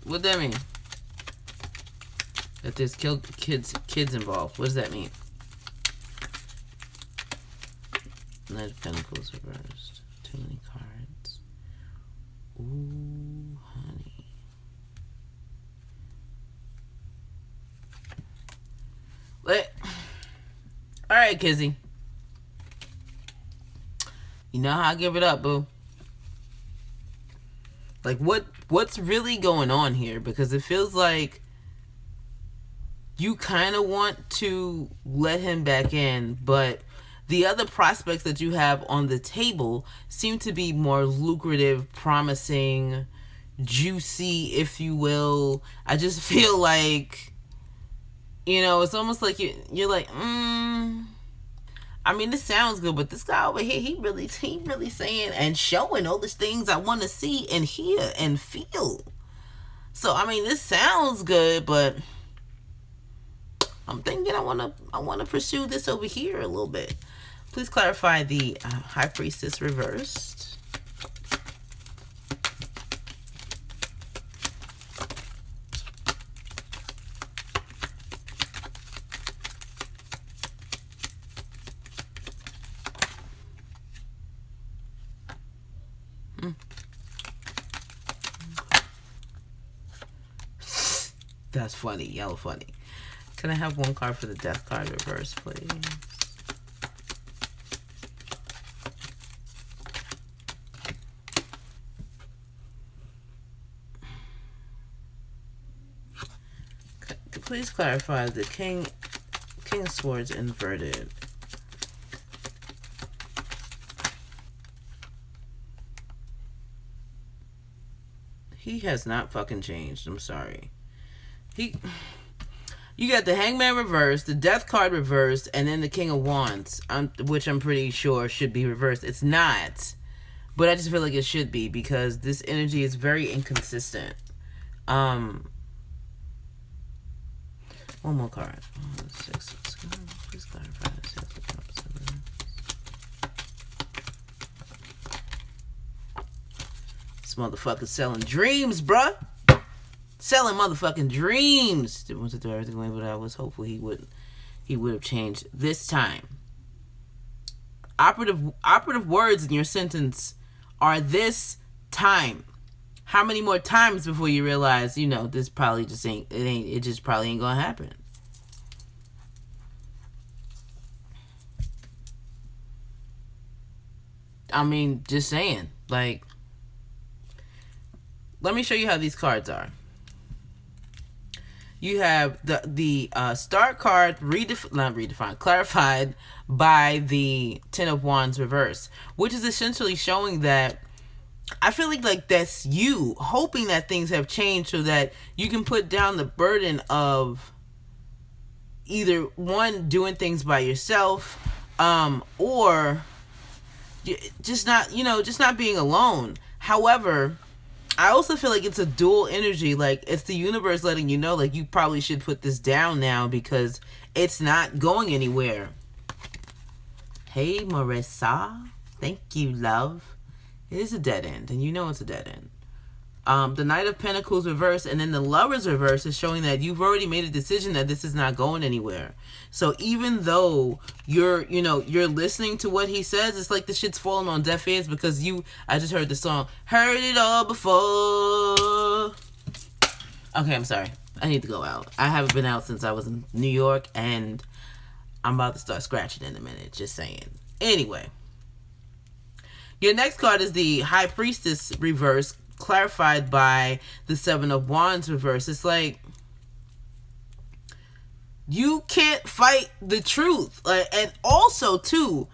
What that mean? That there's kids involved. What does that mean? Knight of Pentacles reversed. Too many cards. Ooh, honey. Alright, Kizzy. You know how I give it up, boo. Like, what's really going on here? Because it feels like you kind of want to let him back in, but the other prospects that you have on the table seem to be more lucrative, promising, juicy, if you will. I just feel like, you know, it's almost like you're like, I mean, this sounds good, but this guy over here, he really saying and showing all these things I want to see and hear and feel. So, I mean, this sounds good, but I'm thinking I want to pursue this over here a little bit. Please clarify the High Priestess reversed. That's funny. Y'all funny. Can I have one card for the Death card reverse, please? Please clarify the King of Swords inverted. He has not fucking changed. I'm sorry. You got the Hangman reversed, the Death card reversed, and then the King of Wands, which I'm pretty sure should be reversed. It's not, but I just feel like it should be because this energy is very inconsistent. One more card. Oh, 6. Please clarify this. This motherfucker's selling dreams, bruh. Selling motherfucking dreams. Didn't want to throw everything away, but I was hopeful he would have changed this time. Operative words in your sentence are this time. How many more times before you realize, you know, this probably just it just probably ain't gonna happen. I mean, just saying. Like, let me show you how these cards are. You have the start card clarified by the Ten of Wands reverse, which is essentially showing that I feel like that's you hoping that things have changed so that you can put down the burden of either one, doing things by yourself, or just not being alone. However, I also feel like it's a dual energy. Like, it's the universe letting you know, like, you probably should put this down now because it's not going anywhere. Hey, Marissa. Thank you, love. It is a dead end, and you know it's a dead end. The Knight of Pentacles reverse and then the Lovers reverse is showing that you've already made a decision that this is not going anywhere. So even though you're listening to what he says, it's like the shit's falling on deaf ears because I just heard the song, heard it all before. Okay, I'm sorry. I need to go out. I haven't been out since I was in New York, and I'm about to start scratching in a minute. Just saying. Anyway. Your next card is the High Priestess reverse, clarified by the Seven of Wands reverse. It's like, you can't fight the truth. And also, too,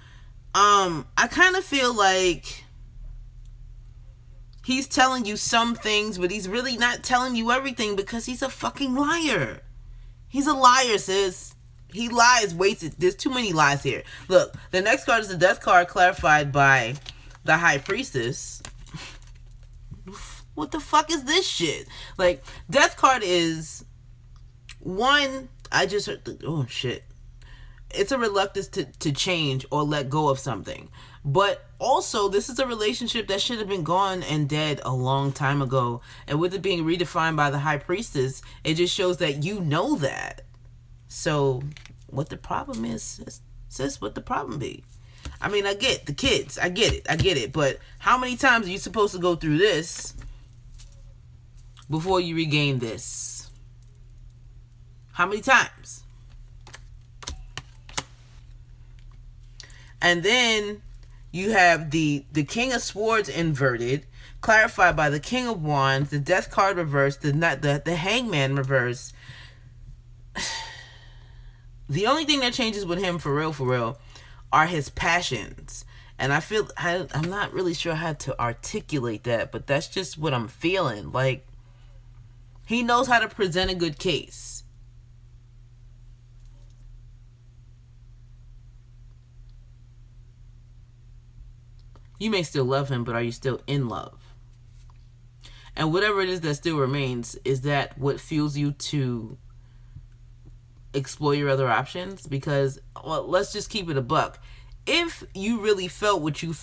I kind of feel like he's telling you some things, but he's really not telling you everything because he's a fucking liar. He's a liar, sis. He lies. There's too many lies here. Look, the next card is the Death card, clarified by the High Priestess. What the fuck is this shit? Like, Death card is one. I just heard oh shit. it's a reluctance to change or let go of something. But also, this is a relationship that should have been gone and dead a long time ago. And with it being redefined by the high priestess, it just shows that you know that. So, what the problem is what the problem be. I mean, I get the kids. I get it. But how many times are you supposed to go through this before you regain this? How many times? And then you have the King of Swords inverted, clarified by the King of Wands, the Death card reversed, the Hangman reversed. The only thing that changes with him for real, are his passions. And I'm not really sure how to articulate that, but that's just what I'm feeling. Like, he knows how to present a good case. You may still love him, but are you still in love? And whatever it is that still remains, is that what fuels you to explore your other options? Because, well, let's just keep it a buck. If you really felt what you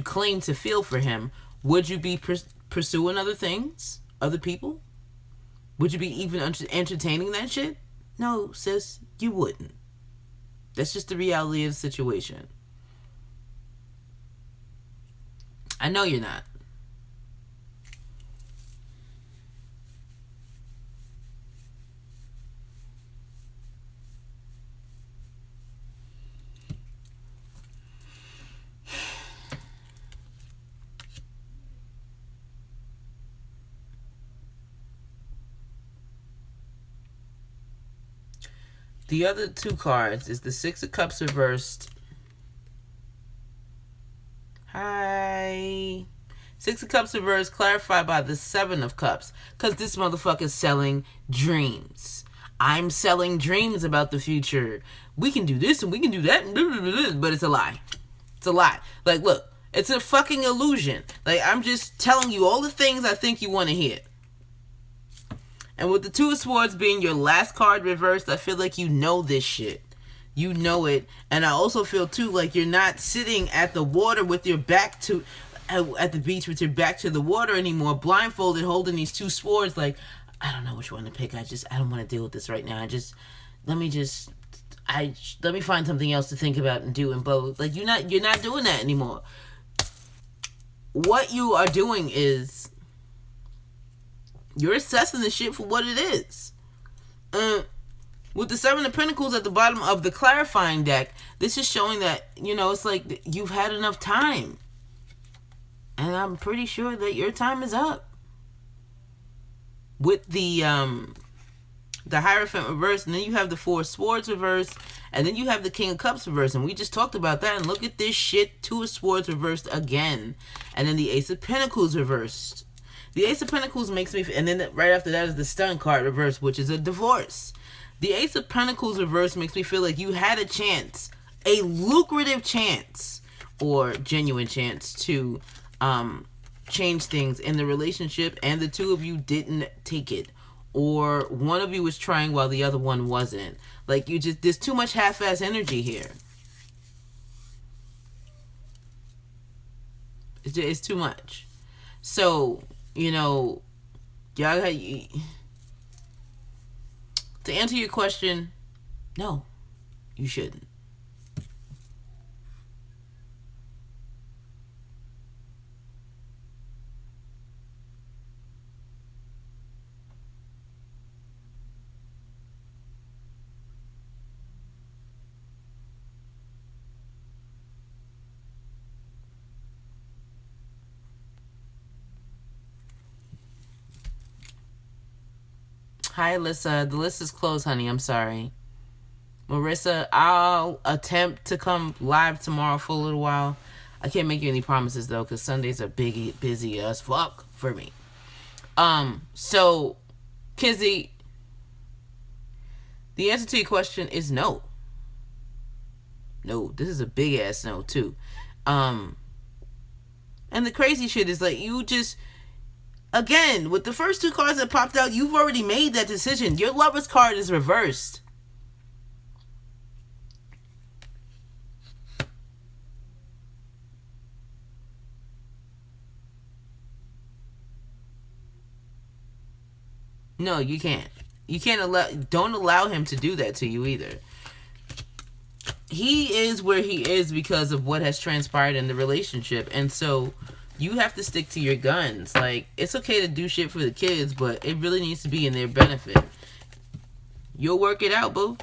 claimed to feel for him, would you be pursuing other things, other people? Would you be even entertaining that shit? No, sis, you wouldn't. That's just the reality of the situation. I know you're not. The other two cards is the Six of Cups reversed. Hi. Six of Cups reversed, clarified by the Seven of Cups. Because this motherfucker's selling dreams. I'm selling dreams about the future. We can do this and we can do that. But it's a lie. It's a lie. Like, look, it's a fucking illusion. Like, I'm just telling you all the things I think you want to hear. And with the Two of Swords being your last card reversed, I feel like you know this shit. You know it. And I also feel, too, like you're not sitting at the water with your back to... at the beach with your back to the water anymore, blindfolded, holding these two swords. Like, I don't know which one to pick. I don't want to deal with this right now. Let me find something else to think about and do. And both. Like, you're not doing that anymore. What you are doing is... you're assessing the shit for what it is. With the Seven of Pentacles at the bottom of the clarifying deck, this is showing that, it's like you've had enough time. And I'm pretty sure that your time is up. With the Hierophant reversed, and then you have the Four of Swords reversed, and then you have the King of Cups reversed, and we just talked about that, and look at this shit, Two of Swords reversed again, and then the Ace of Pentacles reversed. The Ace of Pentacles makes me... and then right after that is the Stun card reversed, which is a divorce. The Ace of Pentacles reversed makes me feel like you had a chance, a lucrative chance, or genuine chance to change things in the relationship, and the two of you didn't take it. Or one of you was trying while the other one wasn't. Like, there's too much half-ass energy here. It's too much. So... y'all to answer your question, no, you shouldn't. Hi, Alyssa. The list is closed, honey. I'm sorry. Marissa, I'll attempt to come live tomorrow for a little while. I can't make you any promises, though, because Sundays are busy as fuck for me. So, Kizzy, the answer to your question is no. No, this is a big-ass no, too. And the crazy shit is, like, you just... again, with the first two cards that popped out, you've already made that decision. Your Lover's card is reversed. No, you can't. You can't don't allow him to do that to you either. He is where he is because of what has transpired in the relationship. And so you have to stick to your guns. Like, it's okay to do shit for the kids, but it really needs to be in their benefit. You'll work it out, boo.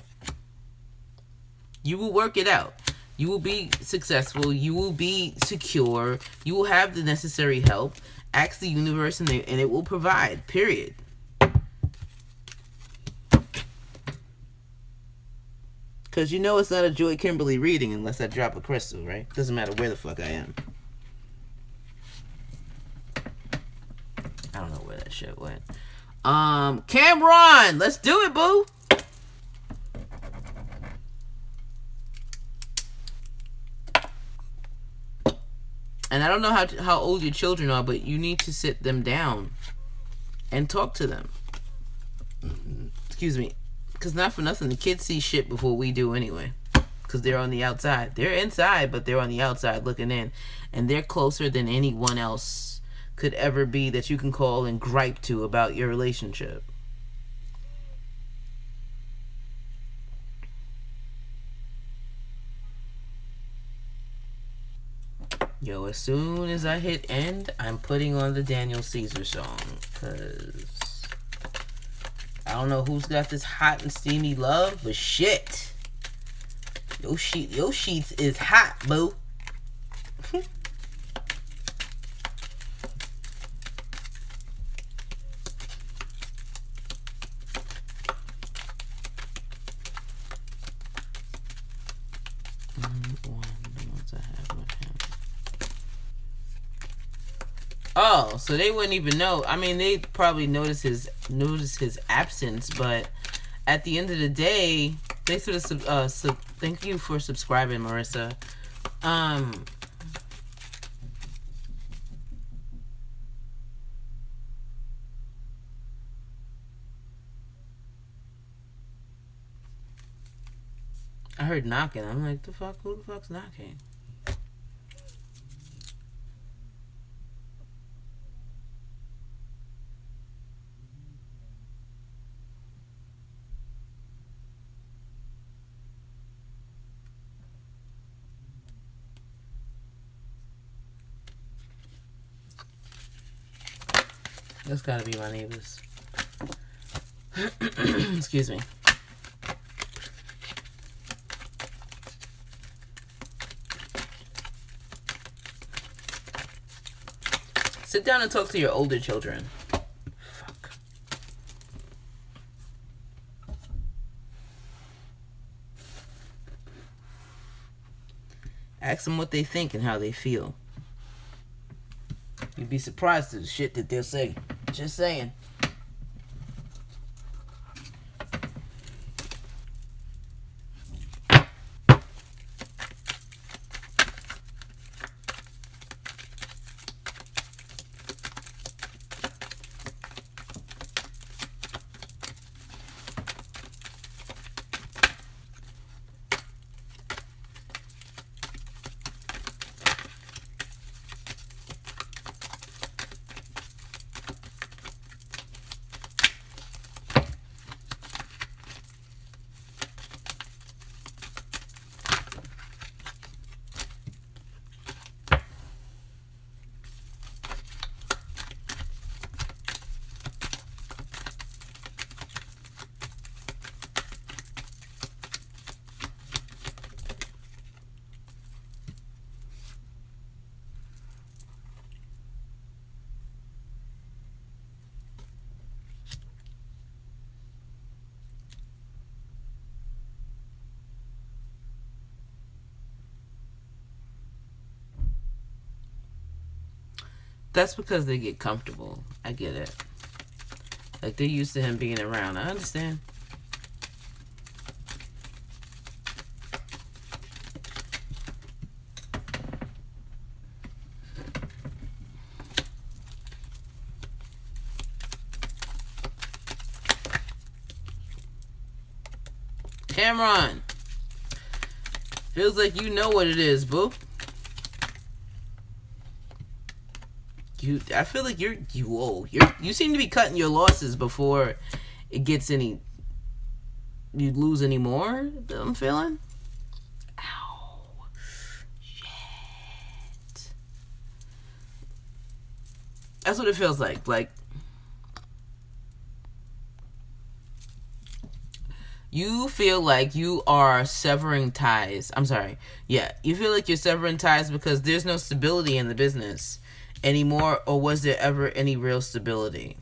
You will work it out. You will be successful. You will be secure. You will have the necessary help. Ask the universe and it will provide. Period. Because you know it's not a Joy Kimberly reading unless I drop a crystal, right? Doesn't matter where the fuck I am. I don't know where that shit went. Cameron! Let's do it, boo! And I don't know how old your children are, but you need to sit them down and talk to them. Excuse me. Because not for nothing, the kids see shit before we do anyway. Because they're on the outside. They're inside, but they're on the outside looking in. And they're closer than anyone else could ever be that you can call and gripe to about your relationship. Yo, as soon as I hit end, I'm putting on the Daniel Caesar song. Because I don't know who's got this hot and steamy love, but shit. Your sheets is hot, boo. Oh, so they wouldn't even know. I mean, they probably notice his absence, but at the end of the day, they sort of thank you for subscribing, Marissa. I heard knocking. I'm like, the fuck? Who the fuck's knocking? That's gotta be my neighbors. Excuse me. Sit down and talk to your older children. Fuck. Ask them what they think and how they feel. You'd be surprised at the shit that they'll say. Just saying. That's because they get comfortable. I get it. Like, they're used to him being around. I understand. Cameron. Feels like you know what it is, boo. I feel like you seem to be cutting your losses before it gets any. You lose any more. I'm feeling. Ow. Shit. That's what it feels like. Like you feel like you are severing ties. I'm sorry. Yeah, you feel like you're severing ties because there's no stability in the business anymore, or was there ever any real stability?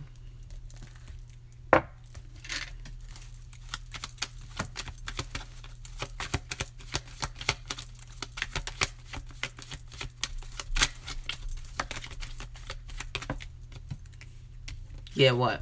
Yeah, what?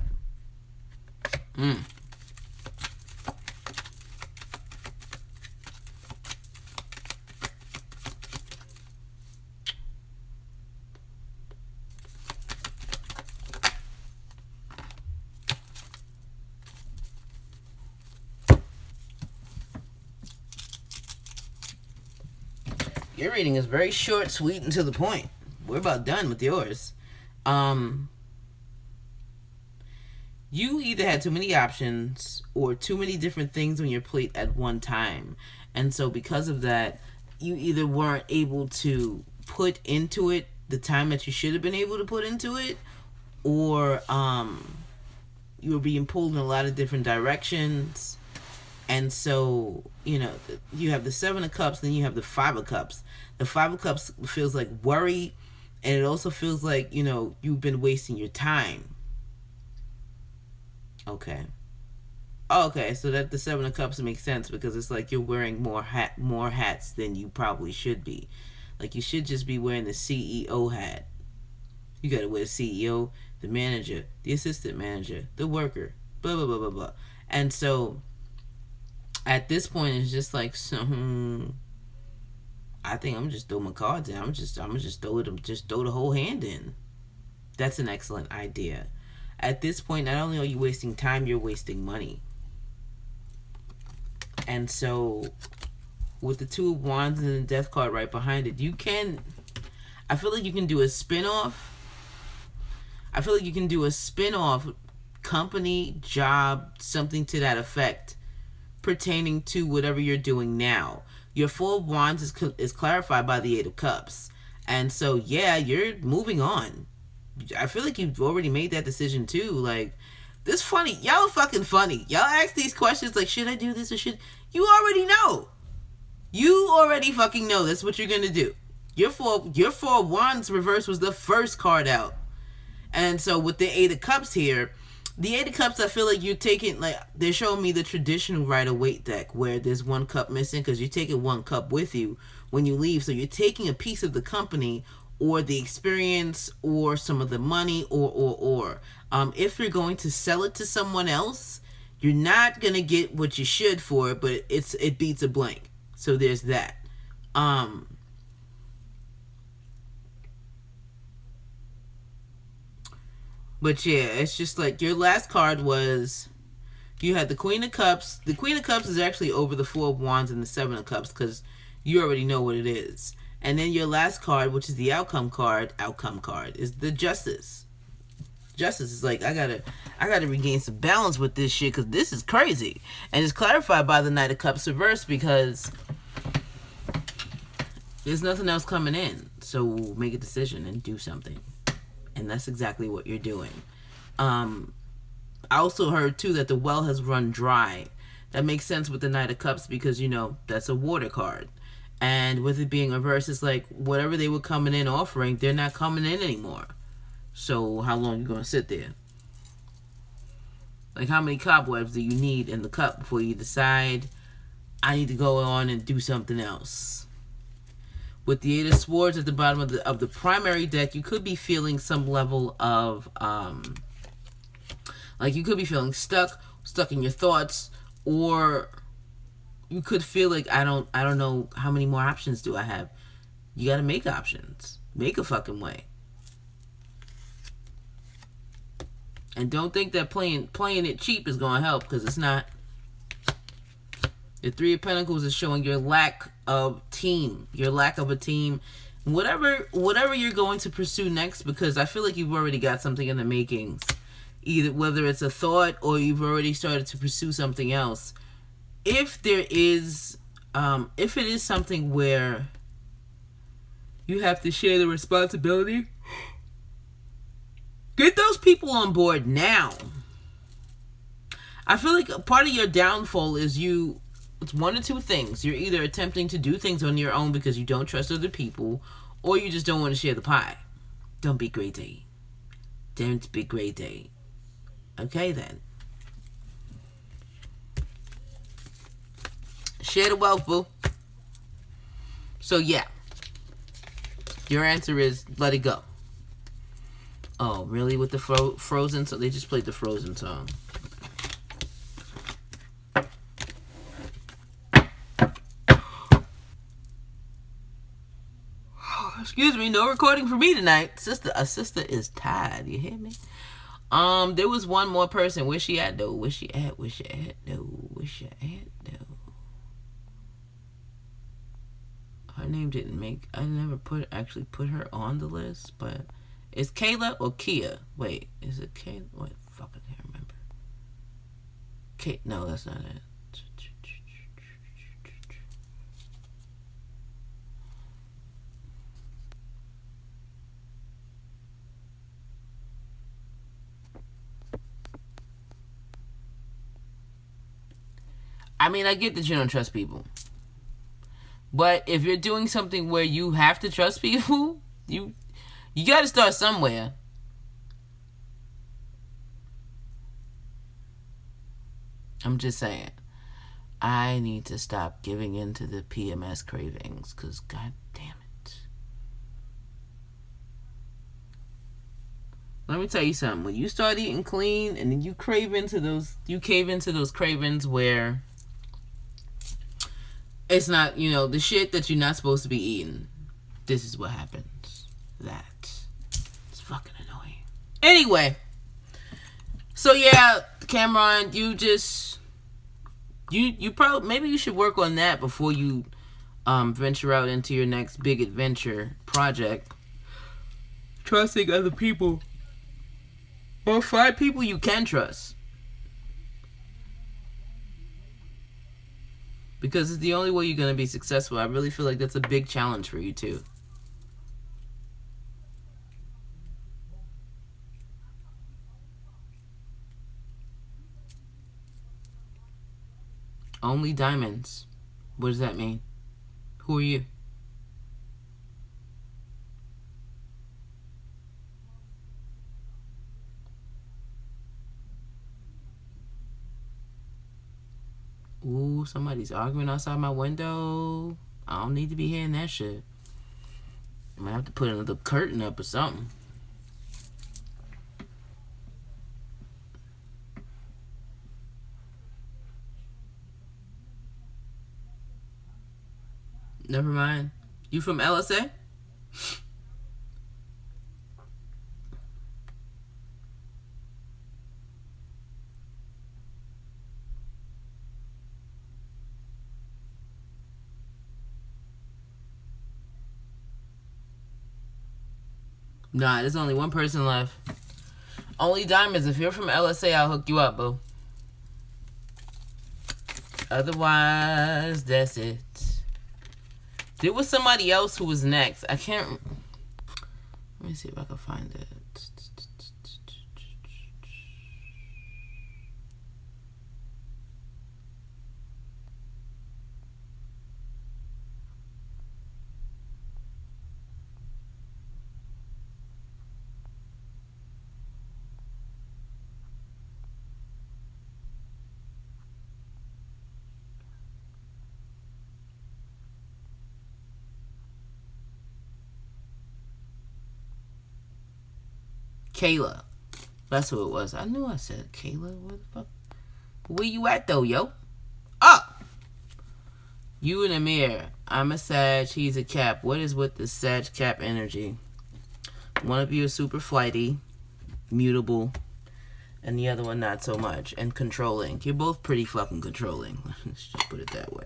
Your reading is very short, sweet, and to the point. We're about done with yours. You either had too many options or too many different things on your plate at one time. And so because of that, you either weren't able to put into it the time that you should have been able to put into it, or you were being pulled in a lot of different directions. And so, you know, you have the Seven of Cups, then you have the Five of Cups. The Five of Cups feels like worry, and it also feels like, you know, you've been wasting your time. Okay. Okay, so that the Seven of Cups makes sense because it's like you're wearing more hats than you probably should be. Like you should just be wearing the CEO hat. You gotta wear the CEO, the manager, the assistant manager, the worker, blah blah blah blah blah. And so at this point it's just like, I think I'm gonna just throw my cards in. I'm gonna just throw the whole hand in. That's an excellent idea. At this point, not only are you wasting time, you're wasting money. And so, with the Two of Wands and the Death card right behind it, I feel like you can do a spin-off. I feel like you can do a spin-off company, job, something to that effect, pertaining to whatever you're doing now. Your Four of Wands is clarified by the Eight of Cups. And so, yeah, you're moving on. I feel like you've already made that decision too. Like, this funny. Y'all are fucking funny. Y'all ask these questions like, should I do this or should... You already know. You already fucking know that's what you're gonna do. Your Four of Wands reverse was the first card out. And so with the Eight of Cups here, the Eight of Cups, I feel like you're taking, like, they're showing me the traditional Rider-Waite deck where there's one cup missing because you're taking one cup with you when you leave. So you're taking a piece of the company or the experience or some of the money or if you're going to sell it to someone else, you're not going to get what you should for it, but it beats a blank. So there's that. But yeah, it's just like your last card was, you had the Queen of Cups. The Queen of Cups is actually over the Four of Wands and the Seven of Cups because you already know what it is. And then your last card, which is the outcome card, is the Justice. Justice is like, I gotta regain some balance with this shit because this is crazy. And it's clarified by the Knight of Cups reverse because there's nothing else coming in. So make a decision and do something. And that's exactly what you're doing. I also heard too that the well has run dry. That makes sense with the Knight of Cups because, you know, that's a water card. And with it being reversed, it's like whatever they were coming in offering, they're not coming in anymore. So how long are you going to sit there? Like, how many cobwebs do you need in the cup before you decide, I need to go on and do something else? With the Eight of Swords at the bottom of the primary deck, you could be feeling some level of, like you could be feeling stuck in your thoughts, or you could feel like, I don't know how many more options do I have. You gotta make options. Make a fucking way. And don't think that playing it cheap is gonna help, because it's not. The Three of Pentacles is showing your lack of team. Your lack of a team. whatever you're going to pursue next, because I feel like you've already got something in the makings. Either whether it's a thought or you've already started to pursue something else. If there is, if it is something where you have to share the responsibility, get those people on board now. I feel like a part of your downfall is it's one or two things. You're either attempting to do things on your own because you don't trust other people, or you just don't want to share the pie. Don't be greedy. Don't be greedy. Okay, then. Share the wealth, boo. So, yeah. Your answer is let it go. Oh, really? With the Frozen? So they just played the Frozen song. Excuse me, no recording for me tonight. A sister is tired. You hear me? There was one more person. Where she at though? Where she at? Her name didn't make. I never actually put her on the list, but it's Kayla or Kia. Wait, is it Kayla? Wait, fuck, I can't remember. No, that's not it. I mean, I get that you don't trust people. But if you're doing something where you have to trust people, you got to start somewhere. I'm just saying. I need to stop giving in to the PMS cravings, because god damn it. Let me tell you something. When you start eating clean and then you cave into those cravings where it's not, the shit that you're not supposed to be eating. This is what happens. It's fucking annoying. Anyway. So yeah, Cameron, you probably, maybe you should work on that before you venture out into your next big adventure project. Trusting other people. Or find people you can trust. Because it's the only way you're going to be successful. I really feel like that's a big challenge for you, too. Only diamonds. What does that mean? Who are you? Ooh, somebody's arguing outside my window. I don't need to be hearing that shit. I might have to put another curtain up or something. Never mind. You from LSA? Nah, there's only one person left. Only diamonds. If you're from LSA, I'll hook you up, boo. Otherwise, that's it. There was somebody else who was next. I can't... Let me see if I can find it. Kayla. That's who it was. I knew I said Kayla. What the fuck? Where you at, though, yo? Oh! You and Amir. I'm a Sag. He's a Cap. What is with the Sag Cap energy? One of you is super flighty, mutable, and the other one not so much, and controlling. You're both pretty fucking controlling. Let's just put it that way.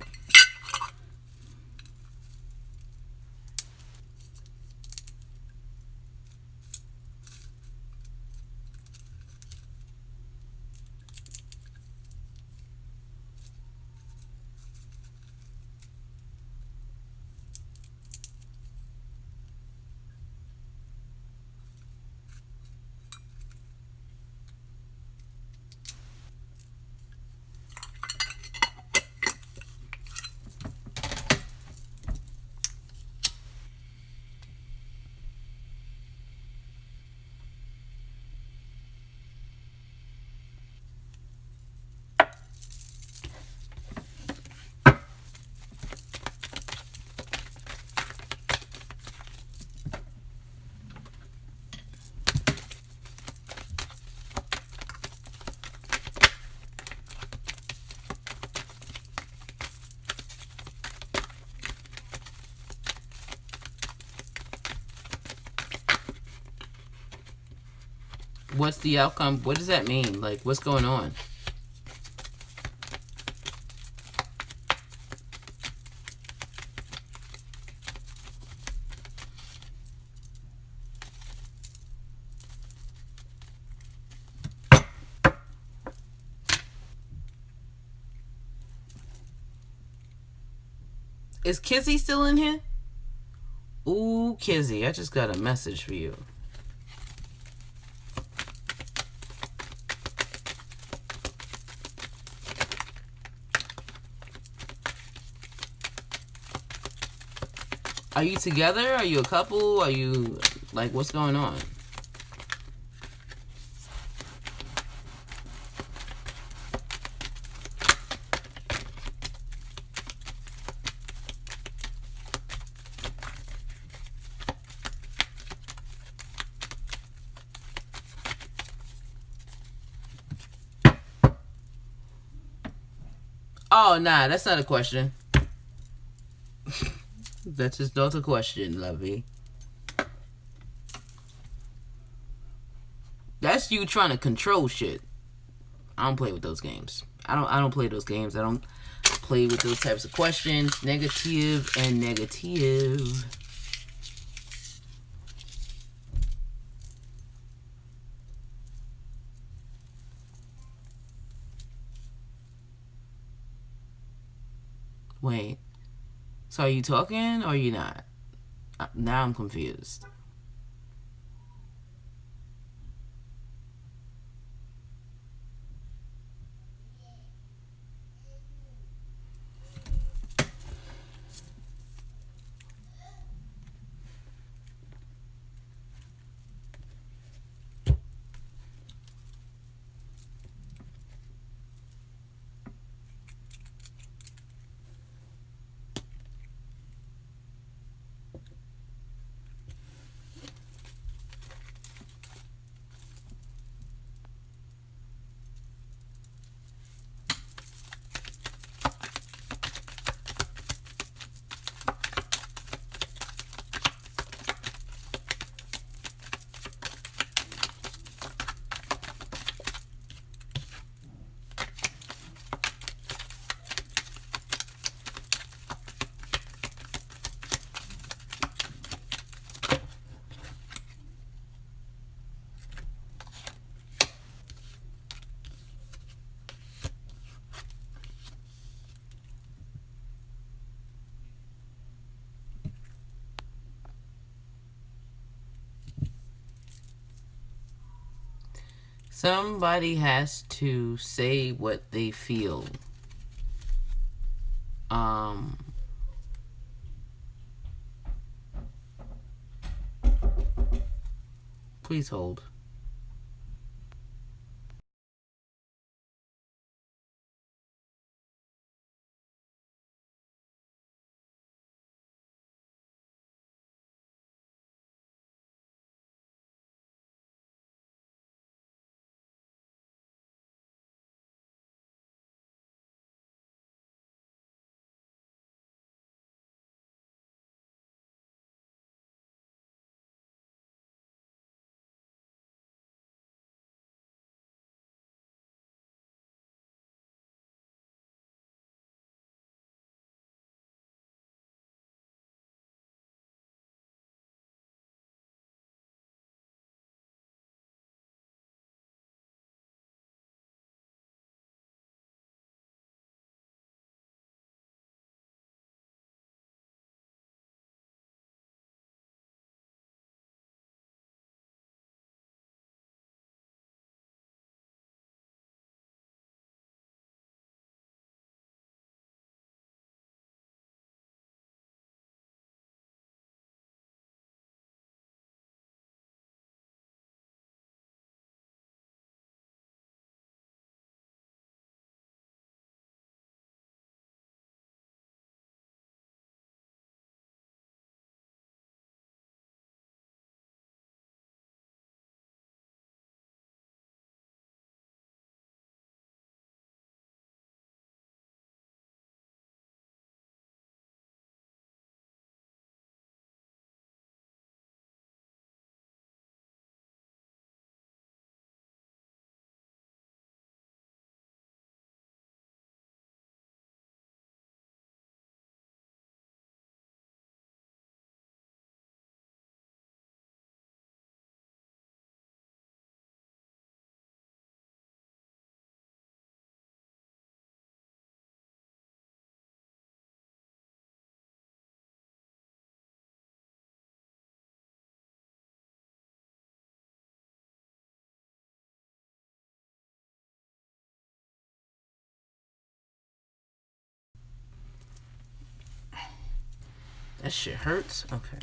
what's the outcome? What does that mean? Like, what's going on? Is Kizzy still in here? Ooh, Kizzy, I just got a message for you. Are you together? Are you a couple? Are you, like, what's going on? Oh, nah, that's not a question. That's just not a question, lovey. That's you trying to control shit. I don't play with those games. I don't play those games. I don't play with those types of questions. Negative and negative. Wait. So are you talking or are you not? Now I'm confused. Somebody has to say what they feel. Please hold. That shit hurts. Okay.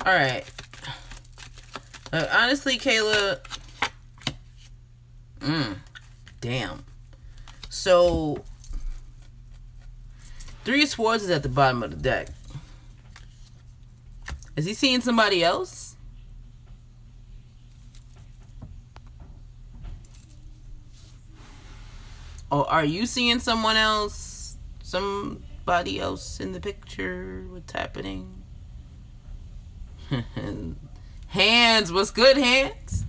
All right. Honestly, Kayla. Damn. So, 3 of Swords is at the bottom of the deck. Is he seeing somebody else? Or are you seeing someone else? Somebody else in the picture? What's happening? Hands, what's good, Hands?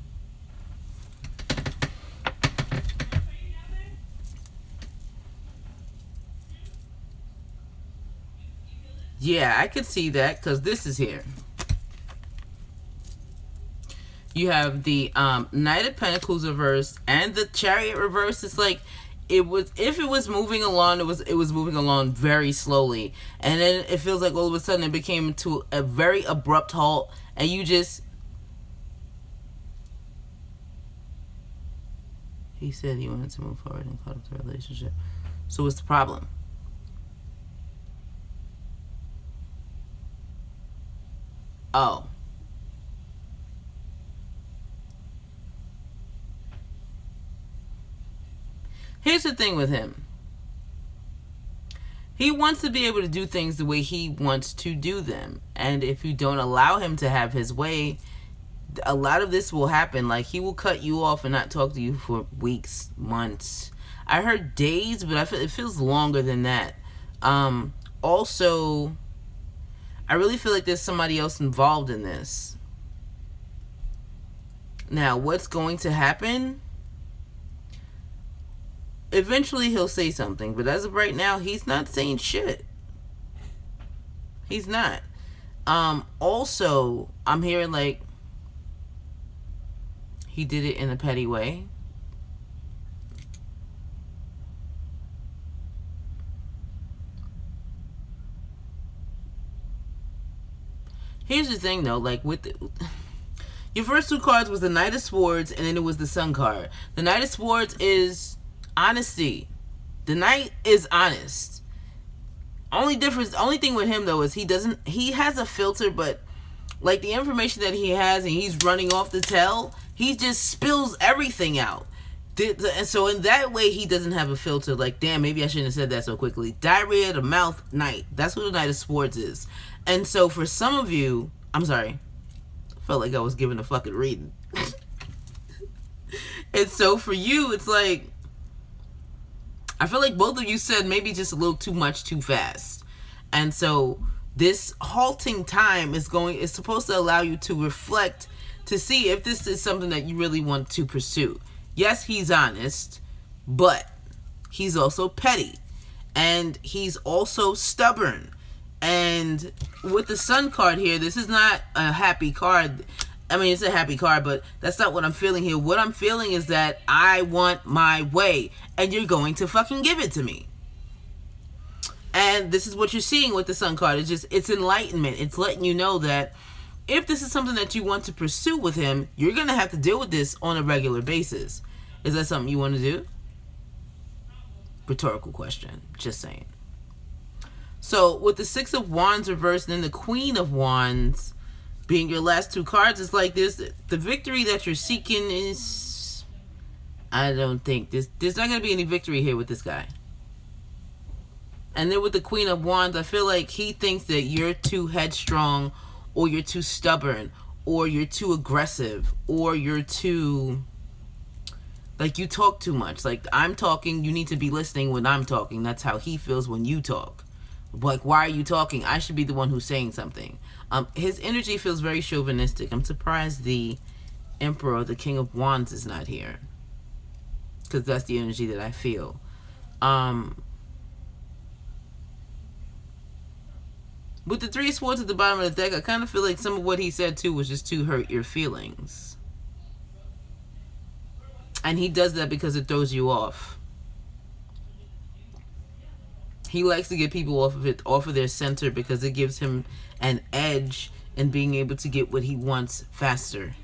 Yeah, I could see that because this is here. You have the Knight of Pentacles reversed and the Chariot reversed. It's like if it was moving along, it was moving along very slowly, and then it feels like all of a sudden it became to a very abrupt halt, and you just. He said he wanted to move forward and cut up the relationship. So what's the problem? Oh. Here's the thing with him. He wants to be able to do things the way he wants to do them. And if you don't allow him to have his way, a lot of this will happen. Like, he will cut you off and not talk to you for weeks, months. I heard days, but it feels longer than that. Also, I really feel like there's somebody else involved in this. Now, what's going to happen? Eventually he'll say something, but as of right now, he's not saying shit. He's not. Also, I'm hearing like he did it in a petty way. Here's the thing though, like with your first 2 cards was the Knight of Swords and then it was the Sun card. The Knight of Swords is honesty. The Knight is honest. Only thing with him though is he has a filter, but like the information that he has and he's running off to tell, he just spills everything out. And so in that way he doesn't have a filter. Like, damn, maybe I shouldn't have said that so quickly. Diarrhea of the mouth Knight. That's what the Knight of Swords is. And so for some of you, I'm sorry, I felt like I was giving a fucking reading. And so for you, it's like, I feel like both of you said maybe just a little too much too fast. And so this halting time is supposed to allow you to reflect to see if this is something that you really want to pursue. Yes, he's honest, but he's also petty. And he's also stubborn. And with the Sun card here, this is not a happy card. I mean, it's a happy card, but that's not what I'm feeling here. What I'm feeling is that I want my way, and you're going to fucking give it to me. And this is what you're seeing with the Sun card. It's enlightenment. It's letting you know that if this is something that you want to pursue with him, you're going to have to deal with this on a regular basis. Is that something you want to do? Rhetorical question. Just saying. So, with the 6 of Wands reversed and then the Queen of Wands being your last 2 cards, it's like this. The victory that you're seeking is... I don't think... There's not going to be any victory here with this guy. And then with the Queen of Wands, I feel like he thinks that you're too headstrong, or you're too stubborn, or you're too aggressive, or you're too... like, you talk too much. Like, I'm talking, you need to be listening when I'm talking. That's how he feels when you talk. Like, why are you talking? I should be the one who's saying something. His energy feels very chauvinistic. I'm surprised the Emperor, the King of Wands, is not here. Because that's the energy that I With the 3 swords at the bottom of the deck, I kind of feel like some of what he said too was just to hurt your feelings. And he does that because it throws you off. He likes to get people off of their center because it gives him an edge in being able to get what he wants faster.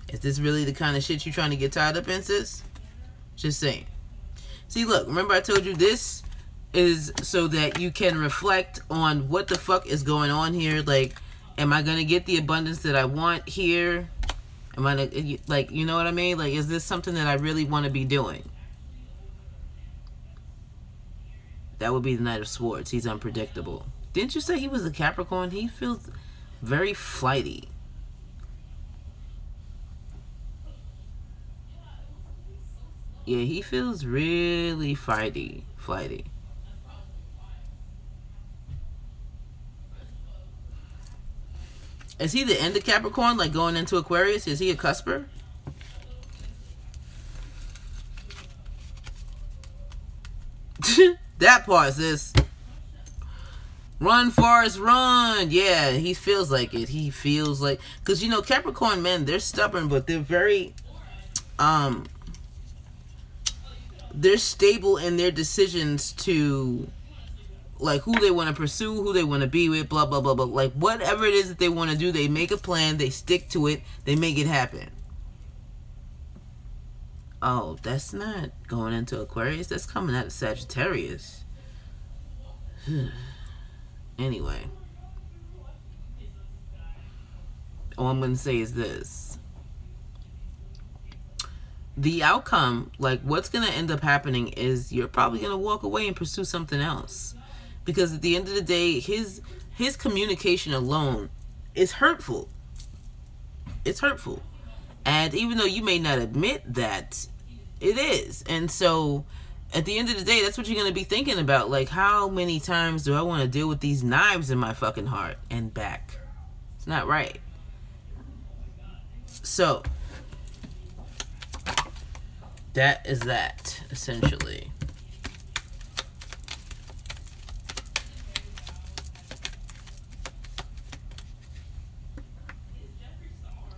Is this really the kind of shit you're trying to get tied up in, sis? Just saying. See, look, remember I told you this is so that you can reflect on what the fuck is going on here. Like, am I going to get the abundance that I want here? Am I, like, you know what I mean? Like, is this something that I really want to be doing? That would be the Knight of Swords. He's unpredictable. Didn't you say he was a Capricorn? He feels very flighty. Yeah, he feels really flighty. Is he the end of Capricorn, like going into Aquarius? Is he a cusper? That part, sis. Run, Forrest, run. Yeah, he feels like it. He feels like... Because, you know, Capricorn men, they're stubborn, but they're very... They're stable in their decisions to... Like, who they want to pursue, who they want to be with, blah, blah, blah, blah. Like, whatever it is that they want to do, they make a plan, they stick to it, they make it happen. Oh, that's not going into Aquarius. That's coming out of Sagittarius. Anyway. All I'm going to say is this. The outcome, like, what's going to end up happening is you're probably going to walk away and pursue something else. Because at the end of the day, his communication alone is hurtful. It's hurtful. And even though you may not admit that, it is. And so, at the end of the day, that's what you're going to be thinking about. Like, how many times do I want to deal with these knives in my fucking heart and back? It's not right. So, that is that, essentially.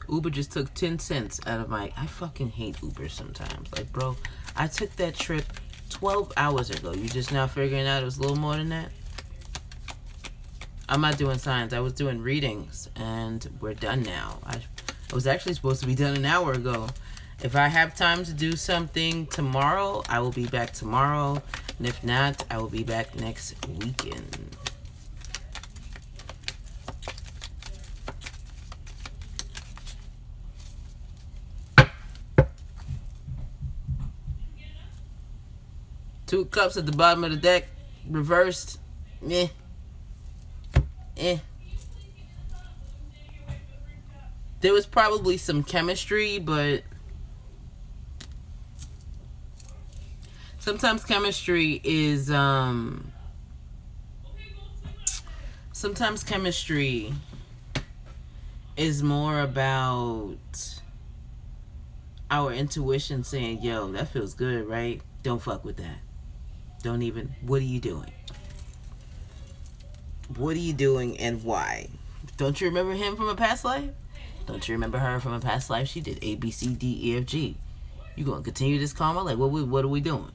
Uber just took 10 cents out of my... I fucking hate Uber sometimes. Like, bro, I took that trip 12 hours ago. You just now figuring out it was a little more than that? I'm not doing signs. I was doing readings, and we're done now. I was actually supposed to be done an hour ago. If I have time to do something tomorrow, I will be back tomorrow. And if not, I will be back next weekend. Two cups at the bottom of the deck, reversed. There was probably some chemistry, but sometimes chemistry is more about our intuition saying, yo, that feels good, right? Don't fuck with that. Don't even, what are you doing? What are you doing and why? Don't you remember him from a past life? Don't you remember her from a past life? She did A, B, C, D, E, F, G. You gonna continue this karma? Like, what are we doing?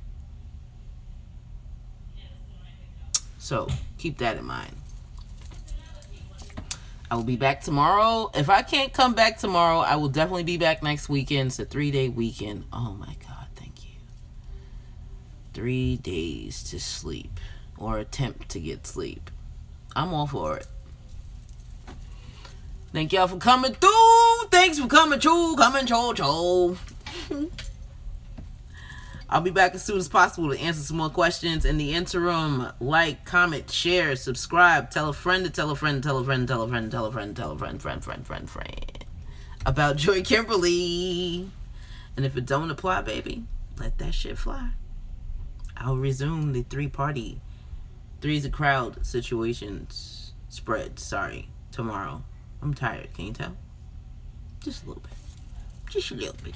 So, keep that in mind. I will be back tomorrow. If I can't come back tomorrow, I will definitely be back next weekend. It's a 3-day weekend. Oh my God, thank you. 3 days to sleep. Or attempt to get sleep. I'm all for it. Thank y'all for coming through. Thanks for coming through. Coming cho. I'll be back as soon as possible to answer some more questions. In the interim, like, comment, share, subscribe, tell a friend to tell a friend, tell a friend, tell a friend, tell a friend, tell a friend, friend about Joy Kimberly. And if it don't apply, baby, let that shit fly. I'll resume the three's a crowd situations spread, tomorrow. I'm tired, can you tell? Just a little bit. Just a little bit.